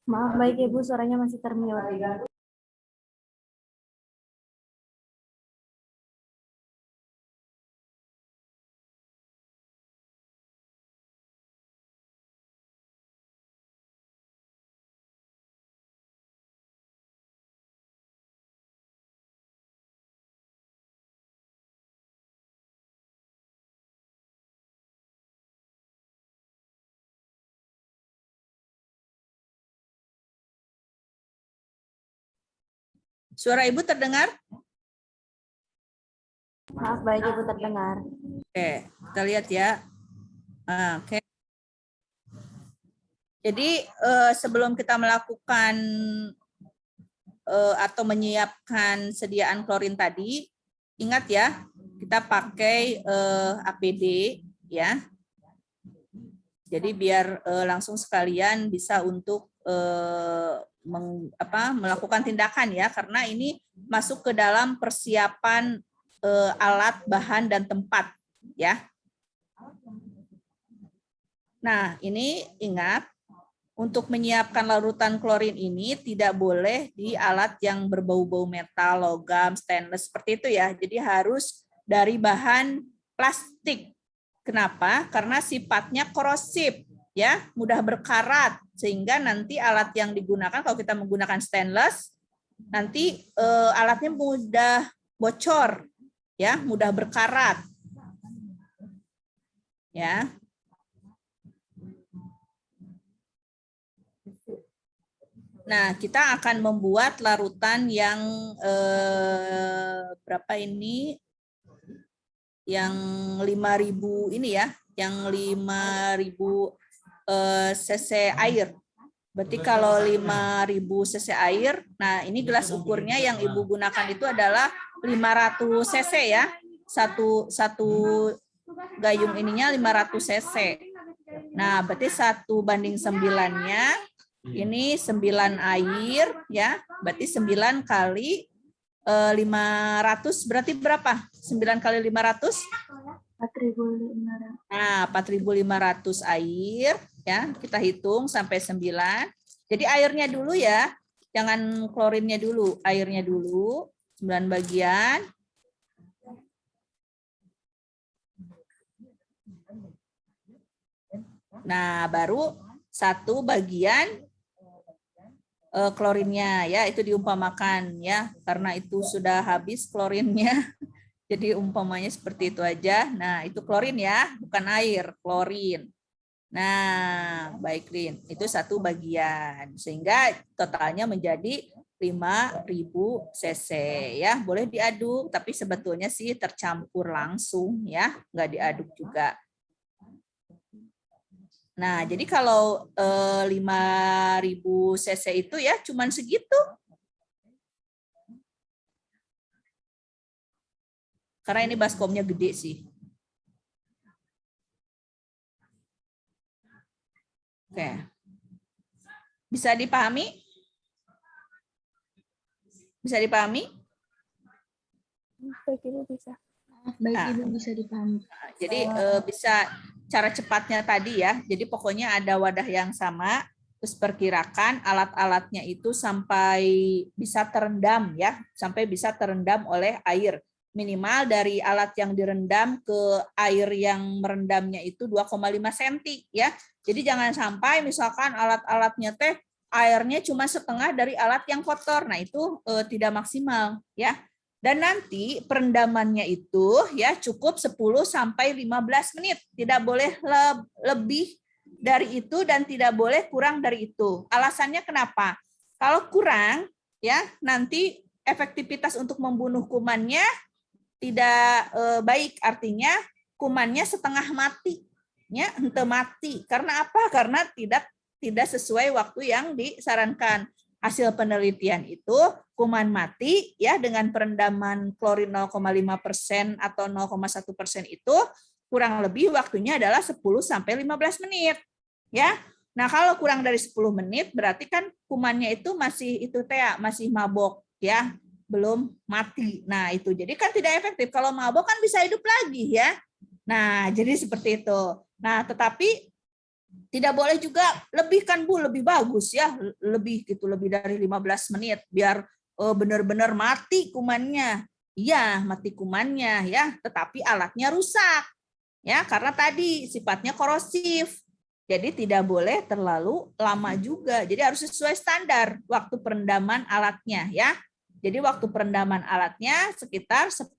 Maaf, baik Ibu, suaranya masih termute. Suara Ibu terdengar? Maaf, baik Ibu, terdengar. Oke, kita lihat ya. Oke. Jadi sebelum kita melakukan atau menyiapkan sediaan klorin tadi, ingat ya, kita pakai APD ya. Jadi biar langsung sekalian bisa untuk melakukan tindakan ya, karena ini masuk ke dalam persiapan alat, bahan, dan tempat ya. Nah, ini ingat, untuk menyiapkan larutan klorin ini tidak boleh di alat yang berbau-bau metal, logam, stainless seperti itu ya. Jadi harus dari bahan plastik. Kenapa? Karena sifatnya korosif ya, mudah berkarat, sehingga nanti alat yang digunakan kalau kita menggunakan stainless nanti alatnya mudah bocor ya, mudah berkarat. Ya. Nah, kita akan membuat larutan yang berapa ini? Yang 5.000 ini ya, yang 5.000 cc air. Berarti kalau 5.000 cc air, nah ini gelas ukurnya yang Ibu gunakan itu adalah 500 cc ya. Satu gayung ininya 500 cc. Nah, berarti 1:9-nya ini 9 air ya. Berarti 9 kali 500 berarti berapa? 9 kali 500? 4.500. Nah, 4.500 air ya. Kita hitung sampai 9. Jadi airnya dulu ya. Jangan klorinnya dulu, airnya dulu 9 bagian. Nah, baru 1 bagian klorinnya ya, itu diumpamakan ya, karena itu sudah habis klorinnya. Jadi umpamanya seperti itu aja. Nah, itu klorin ya, bukan air, klorin. Nah, baik Rin, itu 1 bagian. Sehingga totalnya menjadi 5.000 cc ya. Boleh diaduk, tapi sebetulnya sih tercampur langsung ya, nggak diaduk juga. Nah, jadi kalau 5.000 cc itu ya cuman segitu. Karena ini baskomnya gede sih. Oke. Bisa dipahami? Bisa dipahami? Baik, Ibu bisa. Baik, Nah. Ibu bisa dipahami. Jadi bisa cara cepatnya tadi ya. Jadi pokoknya ada wadah yang sama, terus perkirakan alat-alatnya itu sampai bisa terendam ya, sampai bisa terendam oleh air. Minimal dari alat yang direndam ke air yang merendamnya itu 2,5 cm ya. Jadi jangan sampai misalkan alat-alatnya teh airnya cuma setengah dari alat yang kotor. Nah, itu tidak maksimal ya. Dan nanti perendamannya itu ya cukup 10 sampai 15 menit. Tidak boleh lebih dari itu dan tidak boleh kurang dari itu. Alasannya kenapa? Kalau kurang ya nanti efektivitas untuk membunuh kumannya tidak baik, artinya kumannya setengah mati ya, henteu mati. Karena apa? Karena tidak sesuai waktu yang disarankan. Hasil penelitian itu kuman mati ya dengan perendaman klorin 0,5% atau 0,1% itu kurang lebih waktunya adalah 10 sampai 15 menit ya. Nah, kalau kurang dari 10 menit berarti kan kumannya itu masih masih mabok ya, belum mati. Nah, itu jadi kan tidak efektif. Kalau mabok kan bisa hidup lagi ya. Nah, jadi seperti itu. Nah, tetapi tidak boleh juga lebih kan Bu, lebih bagus ya, lebih dari 15 menit biar benar-benar mati kumannya. Iya, mati kumannya ya, tetapi alatnya rusak. Ya, karena tadi sifatnya korosif. Jadi tidak boleh terlalu lama juga. Jadi harus sesuai standar waktu perendaman alatnya ya. Jadi waktu perendaman alatnya sekitar 10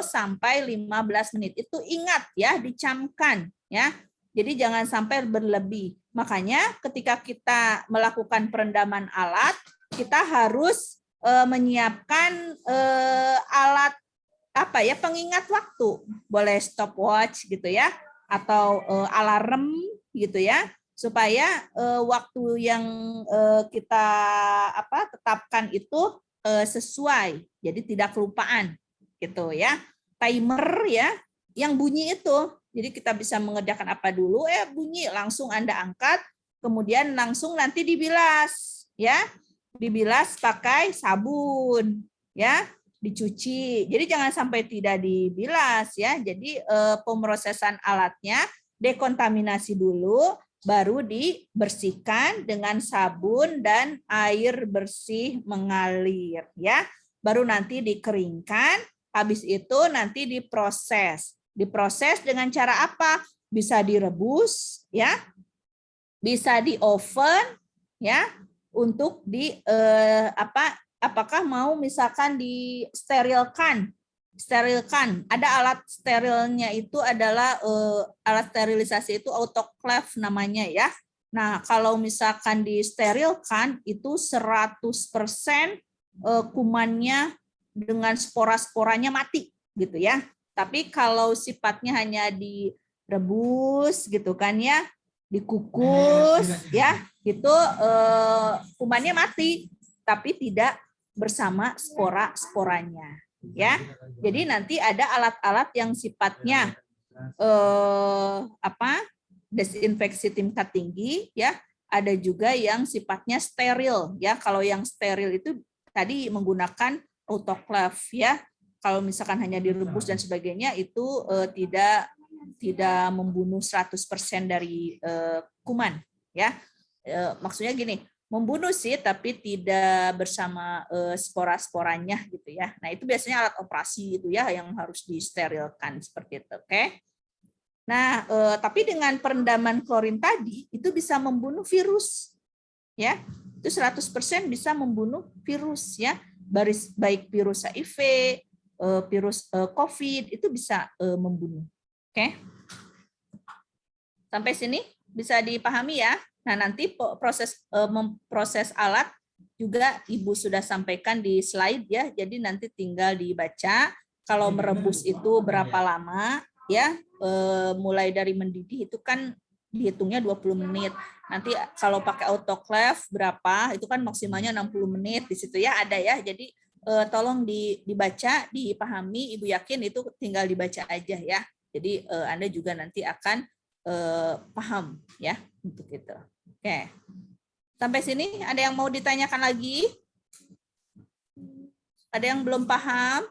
sampai 15 menit. Itu ingat ya, dicamkan ya. Jadi jangan sampai berlebih. Makanya ketika kita melakukan perendaman alat, kita harus menyiapkan alat pengingat waktu. Boleh stopwatch gitu ya, atau alarm gitu ya, supaya waktu yang kita tetapkan itu sesuai. Jadi tidak kelupaan gitu ya. Timer ya yang bunyi itu. Jadi kita bisa mengerjakan apa dulu, bunyi langsung Anda angkat, kemudian langsung nanti dibilas, ya, dibilas pakai sabun, ya, dicuci. Jadi jangan sampai tidak dibilas, ya. Jadi pemrosesan alatnya dekontaminasi dulu, baru dibersihkan dengan sabun dan air bersih mengalir, ya. Baru nanti dikeringkan, habis itu nanti diproses. Diproses dengan cara apa? Bisa direbus, ya, bisa di oven, ya, untuk apakah mau misalkan disterilkan. Ada alat sterilnya itu adalah alat sterilisasi itu autoclave namanya ya. Nah, kalau misalkan disterilkan itu 100% kumannya dengan spora-sporanya mati gitu ya. Tapi kalau sifatnya hanya direbus gitu kan ya, dikukus, ya, itu kumannya mati, tapi tidak bersama spora-sporanya, ya. Jadi nanti ada alat-alat yang sifatnya desinfeksi tingkat tinggi, ya. Ada juga yang sifatnya steril, ya. Kalau yang steril itu tadi menggunakan autoclave, ya. Kalau misalkan hanya direbus dan sebagainya itu tidak membunuh 100% dari kuman, ya. Maksudnya gini, membunuh sih tapi tidak bersama spora-sporanya gitu ya. Nah, itu biasanya alat operasi itu ya yang harus disterilkan seperti itu, oke? Nah, tapi dengan perendaman klorin tadi itu bisa membunuh virus, ya. Itu 100% bisa membunuh virus, ya. Baik virus HIV, virus COVID itu bisa membunuh. Oke. Sampai sini bisa dipahami ya. Nah, nanti proses alat juga Ibu sudah sampaikan di slide ya. Jadi nanti tinggal dibaca kalau merebus itu berapa lama ya. Mulai dari mendidih itu kan dihitungnya 20 menit. Nanti kalau pakai autoclave berapa? Itu kan maksimalnya 60 menit di situ ya, ada ya. Jadi tolong dibaca, dipahami, Ibu yakin itu tinggal dibaca aja ya. Jadi Anda juga nanti akan paham ya untuk itu. Oke. Sampai sini ada yang mau ditanyakan lagi? Ada yang belum paham?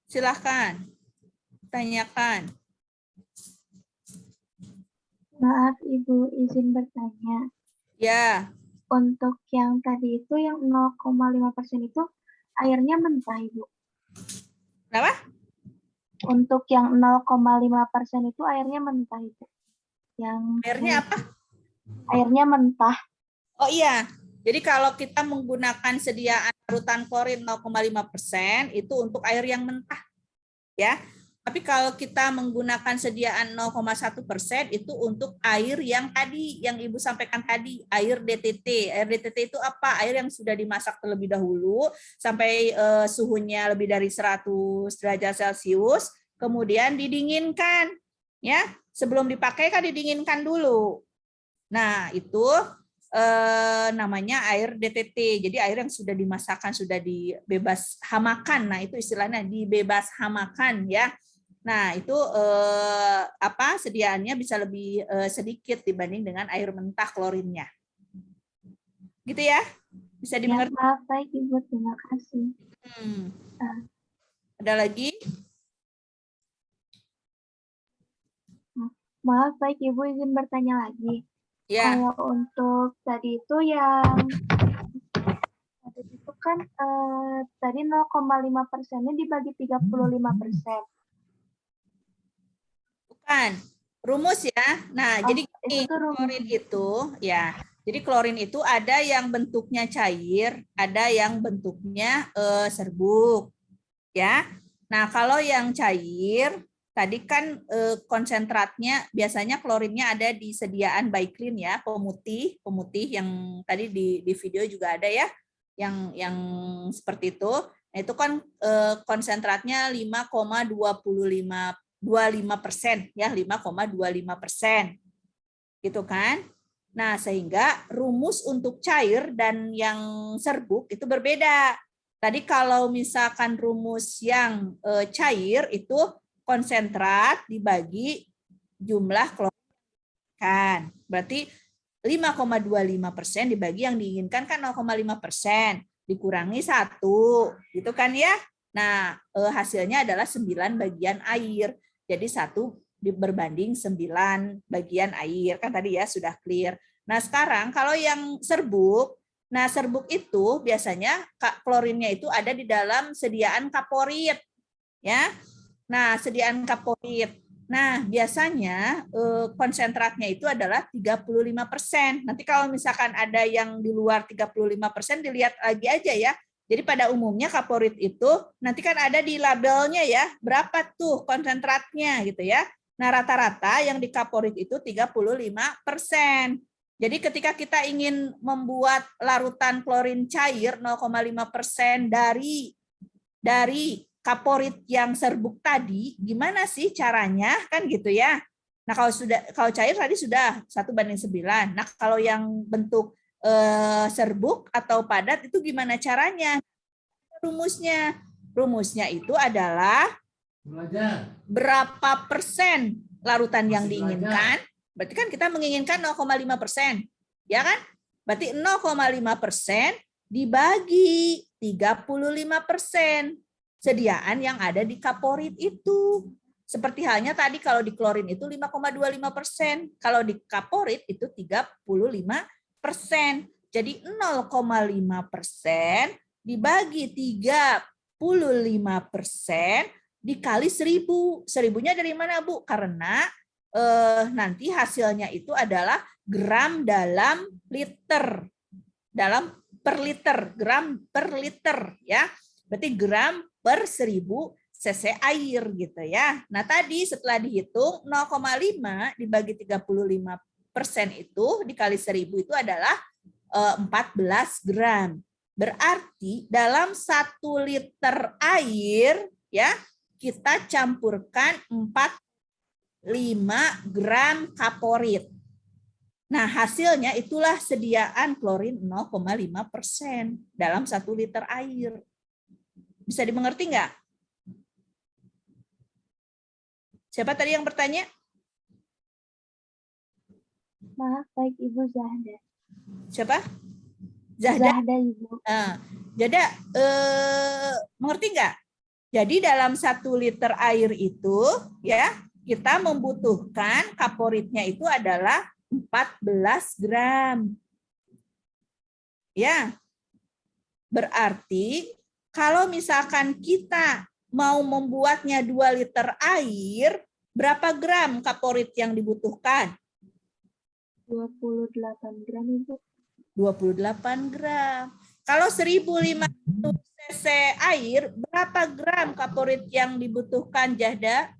Silahkan. Tanyakan. Maaf Ibu, izin bertanya. Ya. Untuk yang tadi itu yang 0,5% itu airnya mentah Ibu. Kenapa? Untuk yang 0,5% itu airnya mentah Ibu. Yang airnya apa? Airnya mentah. Oh iya. Jadi kalau kita menggunakan sediaan larutan klorin 0,5% itu untuk air yang mentah. Ya. Tapi kalau kita menggunakan sediaan 0,1% itu untuk air yang tadi, yang Ibu sampaikan tadi, air DTT. Air DTT itu apa? Air yang sudah dimasak terlebih dahulu sampai suhunya lebih dari 100 derajat Celcius, kemudian didinginkan. Ya, sebelum dipakai kan didinginkan dulu. Nah, itu namanya air DTT. Jadi air yang sudah dimasakkan, sudah dibebas hamakan. Nah, itu istilahnya dibebas hamakan ya. Nah, itu sediaannya bisa lebih sedikit dibanding dengan air mentah klorinnya. Gitu ya? Bisa dimengerti? Ya, baik Ibu, terima kasih. Ada lagi? Maaf, baik Ibu, izin bertanya lagi. Ya. Kalau untuk tadi itu yang itu kan tadi 0,5%-nya dibagi 35%. Bukan, rumus ya. Nah, jadi klorin itu ya. Jadi klorin itu ada yang bentuknya cair, ada yang bentuknya serbuk. Ya. Nah, kalau yang cair tadi kan konsentratnya biasanya klorinnya ada di sediaan Baiklin ya, pemutih yang tadi di video juga ada ya, yang seperti itu. Nah, itu kan konsentratnya 5,25% ya, 5,25%. Gitu kan? Nah, sehingga rumus untuk cair dan yang serbuk itu berbeda. Tadi kalau misalkan rumus yang cair itu konsentrat dibagi jumlah klorin kan. Berarti 5,25% dibagi yang diinginkan kan 0,5%. Dikurangi 1. Gitu kan ya? Nah, hasilnya adalah 9 bagian air. Jadi 1 berbanding 9 bagian air. Kan tadi ya sudah clear. Nah, sekarang kalau yang serbuk, nah serbuk itu biasanya klorinnya itu ada di dalam sediaan kaporit. Ya. Nah, sediaan kaporit. Nah, biasanya konsentratnya itu adalah 35%. Nanti kalau misalkan ada yang di luar 35%, dilihat lagi aja ya. Jadi pada umumnya kaporit itu nanti kan ada di labelnya ya, berapa tuh konsentratnya gitu ya. Nah, rata-rata yang di kaporit itu 35%. Jadi ketika kita ingin membuat larutan klorin cair 0,5% dari kaporit yang serbuk tadi, gimana sih caranya? Kan gitu ya. Nah, kalau cair tadi sudah 1:9. Nah, kalau yang bentuk serbuk atau padat itu gimana caranya? Rumusnya itu adalah berapa persen larutan yang diinginkan. Berarti kan kita menginginkan 0,5%. Ya kan? Berarti 0,5% dibagi 35% sediaan yang ada di kaporit itu. Seperti halnya tadi kalau di klorin itu 5,25%, kalau di kaporit itu 35%. Jadi 0,5% dibagi 35% dikali 1000. 1000-nya dari mana, Bu? Karena nanti hasilnya itu adalah gram dalam liter. Per liter, gram per liter ya. Berarti gram per 1000 cc air gitu ya. Nah tadi setelah dihitung 0,5 dibagi 35% itu dikali 1000 itu adalah 14 gram. Berarti dalam 1 liter air ya kita campurkan 45 gram kaporit. Nah hasilnya itulah sediaan klorin 0,5% dalam 1 liter air. Bisa dimengerti nggak? Siapa tadi yang bertanya? Maaf, baik Ibu Zahda. Siapa? Zahda. Zahda Ibu. Zahda, mengerti nggak? Jadi dalam 1 liter air itu ya kita membutuhkan kaporitnya itu adalah 14 gram. Ya. Berarti kalau misalkan kita mau membuatnya 2 liter air, berapa gram kaporit yang dibutuhkan? 28 gram, Ibu. 28 gram. Kalau 1.500 cc air, berapa gram kaporit yang dibutuhkan, Zahda?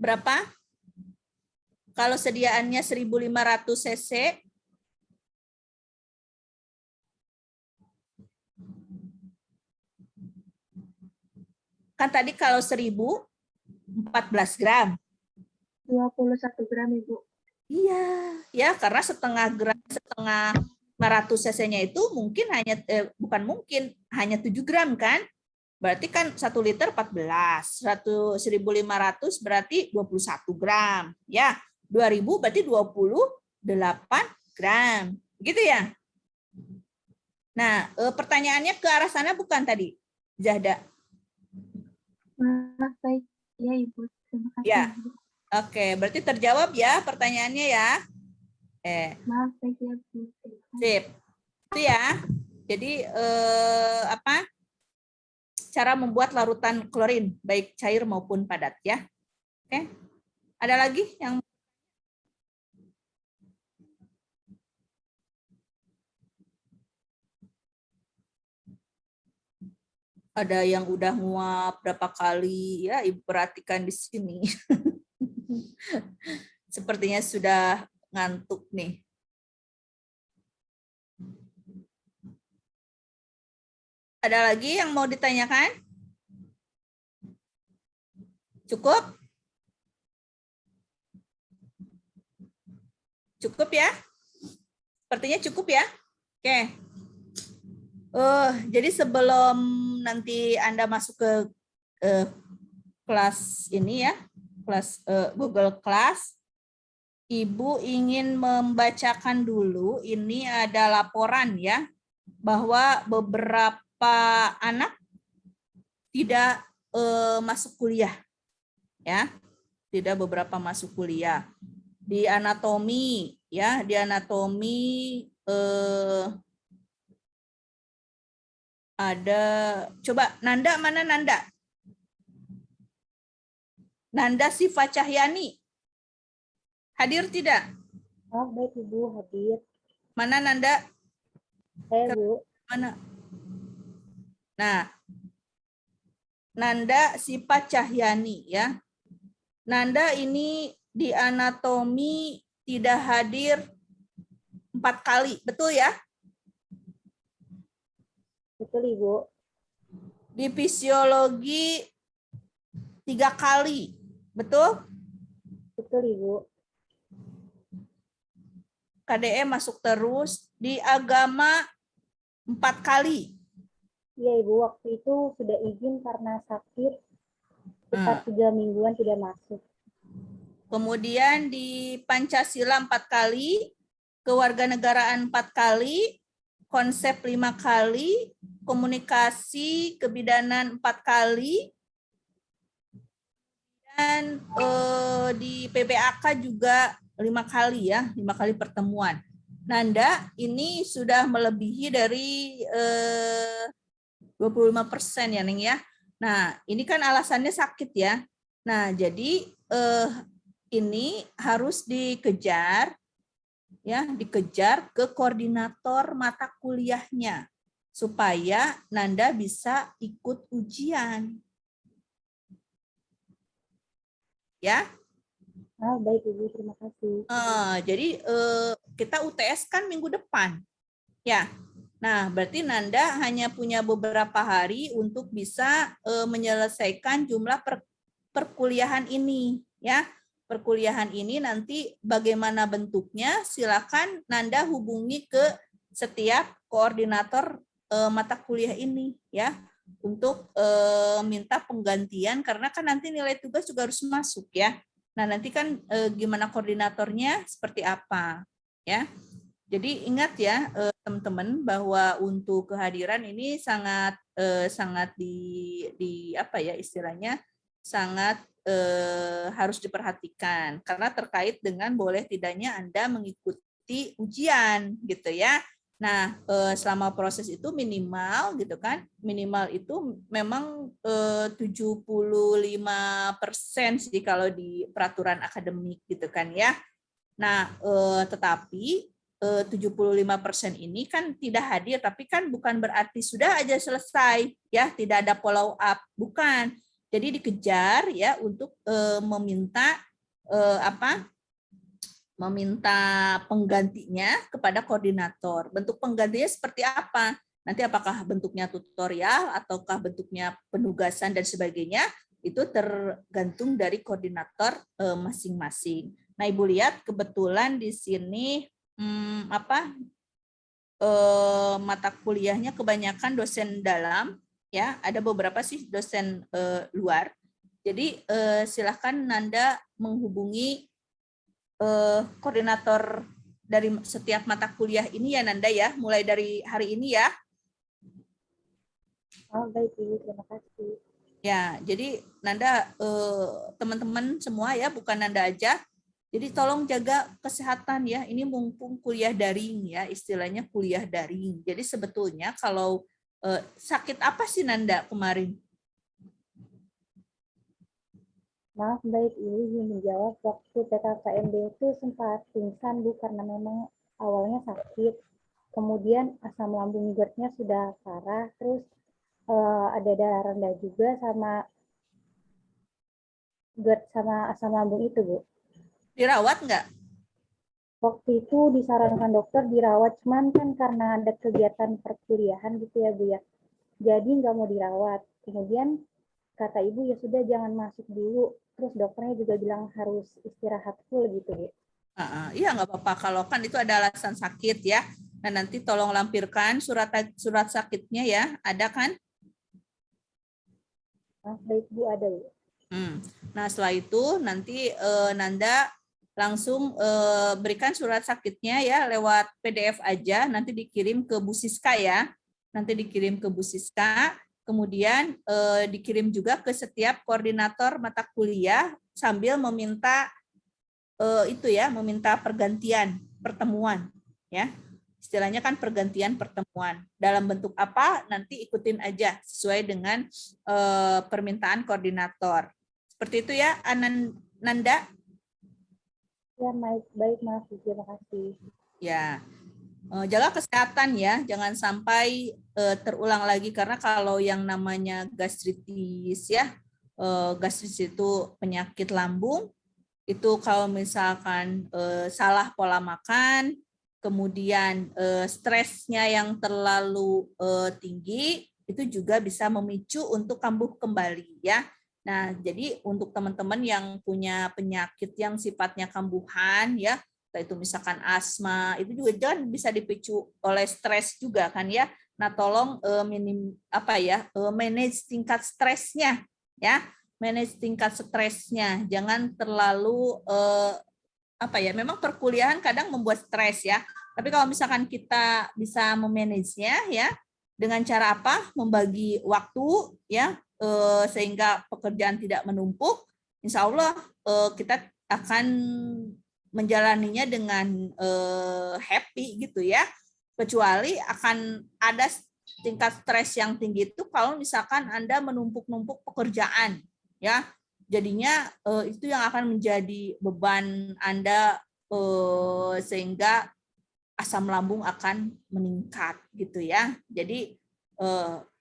Berapa? Kalau sediaannya 1.500 cc, kan tadi kalau 1.000, 14 gram. 21 gram, Ibu. Iya, ya karena setengah 500 cc-nya itu mungkin hanya, bukan mungkin, hanya 7 gram kan? Berarti kan 1 liter 14, 1.500 berarti 21 gram. Ya, 2.000 berarti 28 gram. Gitu ya? Nah, pertanyaannya ke arah sana bukan tadi, Zahda? Maaf, baik. Ya, Ibu. Terima kasih. Ya. Ibu. Oke, berarti terjawab ya pertanyaannya ya. Maaf, baik ya, Bu. Sip. Itu ya. Jadi apa? Cara membuat larutan klorin baik cair maupun padat ya. Oke. Ada lagi yang ada yang udah nguap berapa kali ya, Ibu perhatikan di sini. Sepertinya sudah ngantuk nih. Ada lagi yang mau ditanyakan? Cukup? Cukup ya? Sepertinya cukup ya? Oke. Jadi sebelum nanti Anda masuk ke kelas ini ya, kelas Google Class, Ibu ingin membacakan dulu, ini ada laporan ya, bahwa beberapa anak tidak masuk kuliah. Ya, tidak beberapa masuk kuliah. Di anatomi ya, di anatomi ada, coba Nanda, mana Nanda? Nanda Siva Cahyani. Hadir tidak? Oh, baik Ibu, hadir. Mana Nanda? Saya, Bu. Mana? Nah, Nanda Siva Cahyani ya. Nanda ini di anatomi tidak hadir 4 kali, betul ya? Betul, Ibu. Di fisiologi 3 kali. Betul? Betul, Ibu. KDE masuk terus. Di agama 4 kali. Iya, Ibu. Waktu itu sudah izin karena sakit. Sekitar 3 mingguan tidak masuk. Kemudian di Pancasila 4 kali, kewarganegaraan 4 kali, konsep 5 kali, komunikasi kebidanan 4 kali, dan di PPAK juga 5 kali ya, 5 kali pertemuan. Nanda, ini sudah melebihi dari 25% ya, Neng ya. Nah, ini kan alasannya sakit ya. Nah, jadi ini harus dikejar ya, dikejar ke koordinator mata kuliahnya supaya Nanda bisa ikut ujian. Ya. Baik, Ibu, terima kasih. Jadi kita UTS kan minggu depan. Ya. Nah, berarti Nanda hanya punya beberapa hari untuk bisa menyelesaikan jumlah perkuliahan ini, ya. Perkuliahan ini nanti bagaimana bentuknya, silakan Nanda hubungi ke setiap koordinator mata kuliah ini, ya, untuk minta penggantian karena kan nanti nilai tugas juga harus masuk, ya. Nah, nanti kan gimana koordinatornya seperti apa, ya. Jadi ingat ya teman-teman bahwa untuk kehadiran ini sangat di apa ya istilahnya sangat harus diperhatikan karena terkait dengan boleh tidaknya Anda mengikuti ujian gitu ya. Nah, selama proses itu minimal gitu kan, minimal itu memang 75% sih kalau di peraturan akademik gitu kan ya. Nah, tetapi 75% ini kan tidak hadir, tapi kan bukan berarti sudah aja selesai, ya tidak ada follow up, bukan. Jadi dikejar ya untuk meminta meminta penggantinya kepada koordinator. Bentuk penggantinya seperti apa? Nanti apakah bentuknya tutorial ataukah bentuknya penugasan dan sebagainya, itu tergantung dari koordinator masing-masing. Nah, Ibu lihat kebetulan di sini mata kuliahnya kebanyakan dosen dalam, ya ada beberapa sih dosen luar. Jadi silahkan Nanda menghubungi koordinator dari setiap mata kuliah ini ya Nanda ya, mulai dari hari ini ya. Baik, Ibu, terima kasih. Ya, jadi Nanda teman-teman semua ya, bukan Nanda aja. Jadi tolong jaga kesehatan ya. Ini mumpung kuliah daring ya, istilahnya kuliah daring. Jadi sebetulnya kalau sakit apa sih Nanda kemarin? Maaf, baik, Ibu ingin menjawab. Waktu PKKMB itu sempat pingsan, Bu, karena memang awalnya sakit. Kemudian asam lambung GERD-nya sudah parah, terus ada darah rendah juga sama GERD sama asam lambung itu, Bu. Dirawat nggak? Waktu itu disarankan dokter dirawat, cuman kan karena ada kegiatan perkuliahan gitu ya, Bu ya. Jadi nggak mau dirawat. Kemudian kata ibu ya sudah jangan masuk dulu. Terus dokternya juga bilang harus istirahat full gitu, Bu. Iya nggak apa-apa kalau kan itu ada alasan sakit ya. Nah nanti tolong lampirkan surat sakitnya ya, ada kan? Baik, Bu, ada, Bu. Nah setelah itu nanti Nanda langsung berikan surat sakitnya ya lewat PDF aja, nanti dikirim ke Bu Siska ya. Nanti dikirim ke Bu Siska, kemudian dikirim juga ke setiap koordinator mata kuliah sambil meminta meminta pergantian pertemuan ya. Istilahnya kan pergantian pertemuan. Dalam bentuk apa nanti ikutin aja sesuai dengan permintaan koordinator. Seperti itu ya, Nanda. Ya, baik, maaf, terima kasih. Ya, jaga kesehatan ya, jangan sampai terulang lagi karena kalau yang namanya gastritis ya, gastritis itu penyakit lambung, itu kalau misalkan salah pola makan, kemudian stresnya yang terlalu tinggi itu juga bisa memicu untuk kambuh kembali ya. Nah, jadi untuk teman-teman yang punya penyakit yang sifatnya kambuhan ya, itu misalkan asma, itu juga jangan bisa dipicu oleh stres juga kan ya. Nah, tolong manage tingkat stresnya ya. Manage tingkat stresnya, jangan terlalu memang perkuliahan kadang membuat stres ya. Tapi kalau misalkan kita bisa memanagenya ya dengan cara apa? Membagi waktu ya sehingga pekerjaan tidak menumpuk. Insya Allah kita akan menjalaninya dengan happy gitu ya. Kecuali akan ada tingkat stres yang tinggi itu kalau misalkan Anda menumpuk-numpuk pekerjaan ya. Jadinya itu yang akan menjadi beban Anda sehingga asam lambung akan meningkat gitu ya. Jadi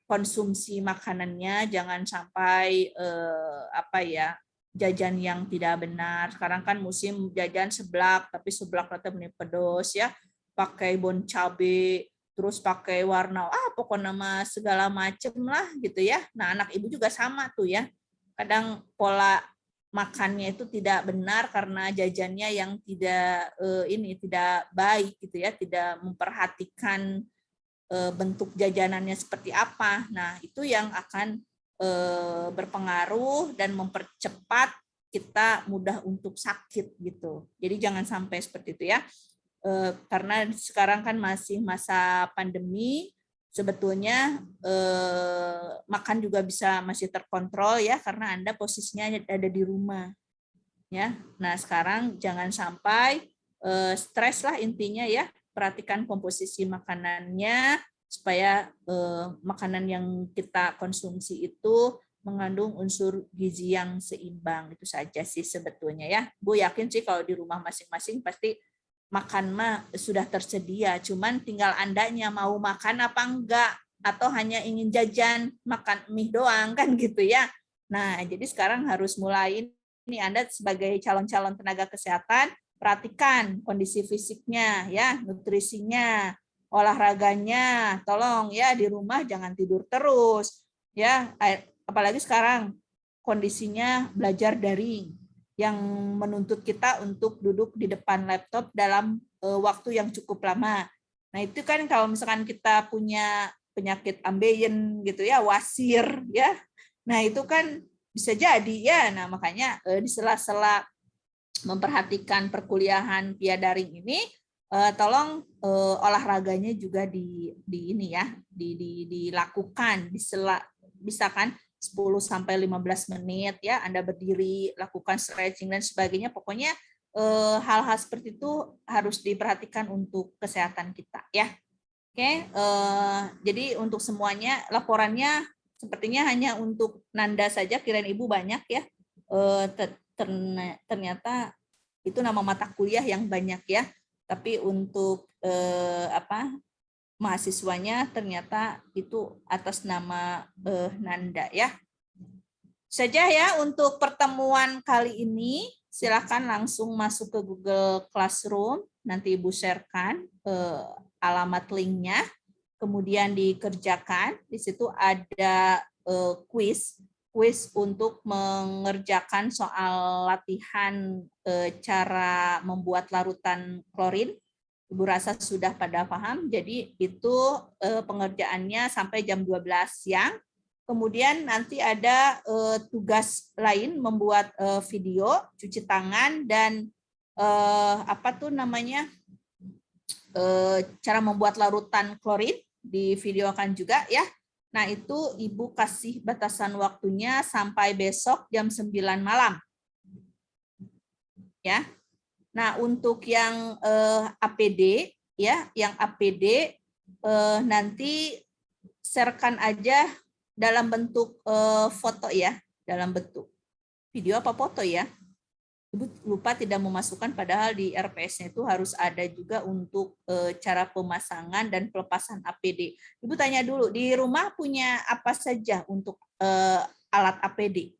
konsumsi makanannya jangan sampai jajan yang tidak benar. Sekarang kan musim jajan seblak, tapi seblak tetap pedos ya. Pakai bon cabe, terus pakai warna pokoknya nama segala macem lah gitu ya. Nah, anak ibu juga sama tuh ya. Kadang pola makannya itu tidak benar karena jajannya yang tidak baik gitu ya, tidak memperhatikan bentuk jajanannya seperti apa. Nah, itu yang akan berpengaruh dan mempercepat kita mudah untuk sakit gitu. Jadi jangan sampai seperti itu ya. Karena sekarang kan masih masa pandemi, sebetulnya makan juga bisa masih terkontrol ya karena Anda posisinya ada di rumah ya. Nah, sekarang jangan sampai stres lah intinya ya. Perhatikan komposisi makanannya supaya makanan yang kita konsumsi itu mengandung unsur gizi yang seimbang. Itu saja sih sebetulnya ya. Bu yakin sih kalau di rumah masing-masing pasti makan mah sudah tersedia, cuman tinggal Andanya mau makan apa enggak, atau hanya ingin jajan makan mie doang kan gitu ya. Nah, jadi sekarang harus mulai ini Anda sebagai calon-calon tenaga kesehatan, perhatikan kondisi fisiknya ya, nutrisinya, olahraganya, tolong ya di rumah jangan tidur terus ya, apalagi sekarang kondisinya belajar daring yang menuntut kita untuk duduk di depan laptop dalam waktu yang cukup lama. Nah, itu kan kalau misalkan kita punya penyakit ambeien gitu ya, wasir ya. Nah, itu kan bisa jadi ya. Nah, makanya di sela-sela memperhatikan perkuliahan via daring ini tolong olahraganya juga dilakukan di sela, bisa kan 10-15 menit ya, Anda berdiri, lakukan stretching dan sebagainya. Pokoknya hal-hal seperti itu harus diperhatikan untuk kesehatan kita ya. Oke, jadi untuk semuanya laporannya sepertinya hanya untuk Nanda saja, kirain Ibu banyak ya. Ternyata itu nama mata kuliah yang banyak ya. Tapi untuk mahasiswanya ternyata itu atas nama Nanda ya. Saja ya untuk pertemuan kali ini. Silakan langsung masuk ke Google Classroom. Nanti Ibu sharekan alamat linknya. Kemudian dikerjakan. Di situ ada quiz untuk mengerjakan soal latihan cara membuat larutan klorin. Ibu rasa sudah pada paham, jadi itu pengerjaannya sampai jam 12 siang. Kemudian nanti ada tugas lain membuat video, cuci tangan, dan cara membuat larutan klorin, divideokan juga ya. Nah, itu Ibu kasih batasan waktunya sampai besok jam 9 malam. Ya. Nah, untuk yang APD ya, yang APD nanti sharekan aja dalam bentuk foto ya, dalam bentuk video apa foto ya. Ibu lupa tidak memasukkan, padahal di RPS-nya itu harus ada juga untuk cara pemasangan dan pelepasan APD. Ibu tanya dulu, di rumah punya apa saja untuk alat APD?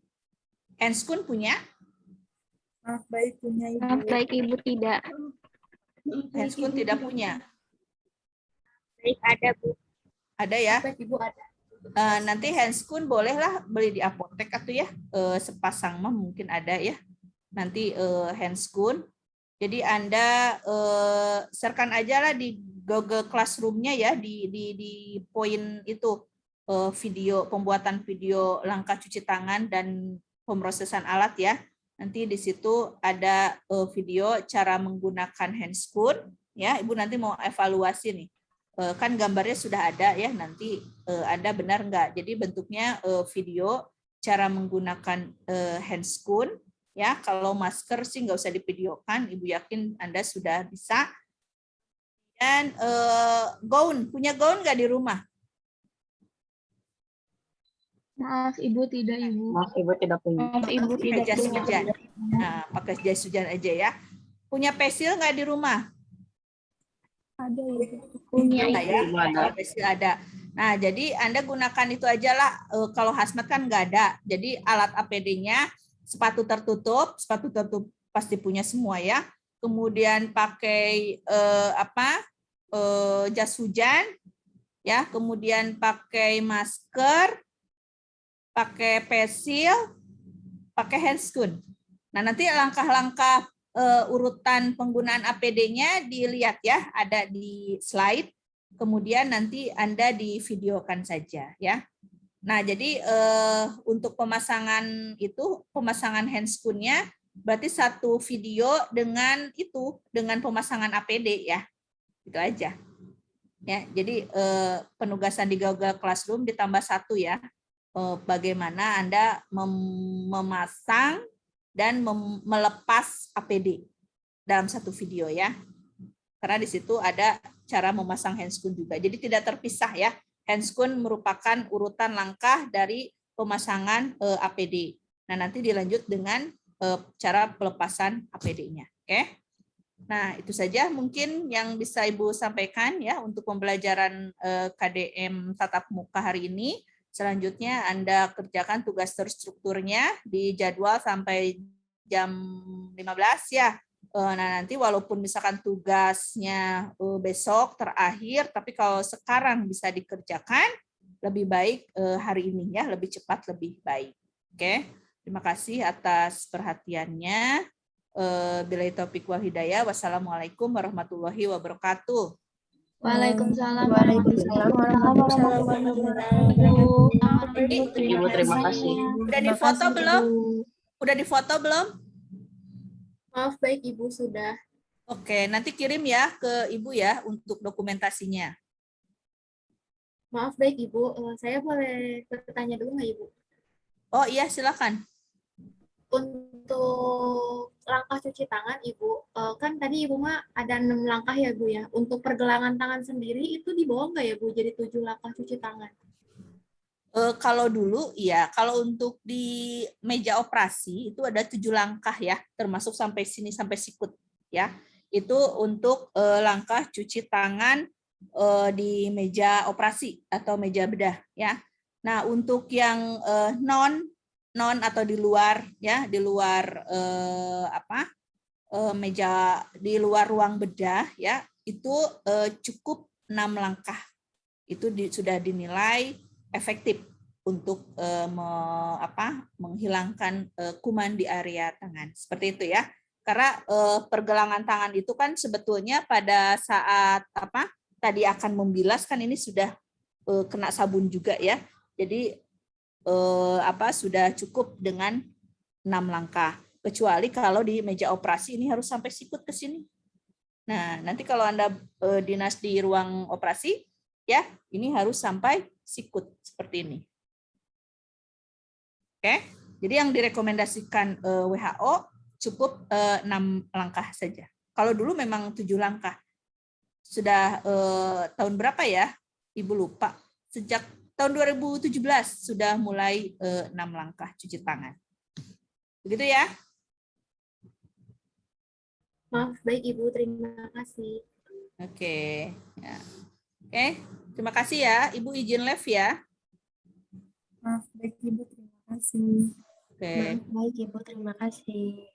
Enskun punya? Maaf baik punya Ibu. Maaf baik Ibu tidak. Handscoon tidak punya. Baik, ada Bu. Ada ya? Baik, Ibu ada. Nanti handscoon bolehlah beli di apotek atau ya, sepasang mah mungkin ada ya. Nanti handscoon. Jadi Anda serkan aja lah di Google Classroom-nya ya, di poin itu video, pembuatan video langkah cuci tangan dan pemrosesan alat ya. Nanti di situ ada video cara menggunakan handscoon ya. Ibu nanti mau evaluasi nih. Kan gambarnya sudah ada ya, nanti Anda benar enggak. Jadi bentuknya video cara menggunakan handscoon ya. Kalau masker sih nggak usah divideokan, Ibu yakin Anda sudah bisa. Dan gaun, punya gaun nggak di rumah? Maaf, Ibu tidak, Ibu. Maaf, Ibu tidak punya. Maaf, Ibu Pakai tidak jas punya. hujan. Nah, pakai jas hujan aja ya. Punya pensil nggak di rumah? Ada, Ibu. Punya Ada ya, Ibu ada. kalau pensil ada. Nah, jadi Anda gunakan itu aja lah. Kalau hazmat kan nggak ada. Jadi alat APD-nya sepatu tertutup pasti punya semua ya. Kemudian pakai jas hujan, ya. Kemudian pakai masker, pakai pensil, pakai handscoon. Nah, nanti langkah-langkah urutan penggunaan APD-nya dilihat ya, ada di slide. Kemudian nanti Anda divideokan saja ya. Nah, jadi untuk pemasangan handscoon-nya berarti satu video dengan pemasangan APD ya. Itu aja. Ya, jadi penugasan di Google Classroom ditambah satu ya. Bagaimana Anda memasang dan melepas APD dalam satu video ya. Karena di situ ada cara memasang handscoon juga. Jadi tidak terpisah ya. Handscoon merupakan urutan langkah dari pemasangan APD. Nah, nanti dilanjut dengan cara pelepasan APD-nya. Oke. Nah, itu saja mungkin yang bisa Ibu sampaikan ya untuk pembelajaran KDM tatap muka hari ini. Selanjutnya Anda kerjakan tugas terstrukturnya di jadwal sampai jam 15 ya. Nah, nanti walaupun misalkan tugasnya besok terakhir, tapi kalau sekarang bisa dikerjakan, lebih baik hari ini ya, lebih cepat, lebih baik. Oke, terima kasih atas perhatiannya. Billahi taufiq wal hidayah. Wassalamualaikum warahmatullahi wabarakatuh. Waalaikumsalam. Ibu, terima kasih. Udah difoto belum? Udah difoto belum? Maaf, baik Ibu sudah. Oke, nanti kirim ya ke Ibu ya untuk dokumentasinya. Maaf, baik Ibu. Saya boleh bertanya dulu nggak Ibu? Oh iya, silakan. Untuk langkah cuci tangan, Ibu, kan tadi Ibu mah ada 6 langkah ya, Bu ya. Untuk pergelangan tangan sendiri itu di bawah nggak ya, Bu? Jadi 7 langkah cuci tangan. Kalau dulu, ya. Kalau untuk di meja operasi itu ada 7 langkah ya, termasuk sampai sini sampai sikut ya. Itu untuk langkah cuci tangan di meja operasi atau meja bedah ya. Nah, untuk yang non atau di luar ya, di luar meja, di luar ruang bedah ya, itu cukup 6 langkah. Itu sudah dinilai efektif untuk menghilangkan kuman di area tangan. Seperti itu ya. Karena pergelangan tangan itu kan sebetulnya pada saat tadi akan membilas kan ini sudah kena sabun juga ya. Jadi sudah cukup dengan 6 langkah. Kecuali kalau di meja operasi ini harus sampai sikut ke sini. Nah, nanti kalau Anda dinas di ruang operasi ya, ini harus sampai sikut seperti ini. Oke. Jadi yang direkomendasikan WHO cukup 6 langkah saja. Kalau dulu memang 7 langkah. Sudah tahun berapa ya? Ibu lupa. Sejak tahun 2017 sudah mulai 6 langkah cuci tangan. Begitu ya? Maaf, baik Ibu. Terima kasih. Oke. Ya. Oke, terima kasih ya. Ibu izin live ya. Maaf, baik Ibu, terima kasih. Oke. Baik, Ibu, terima kasih.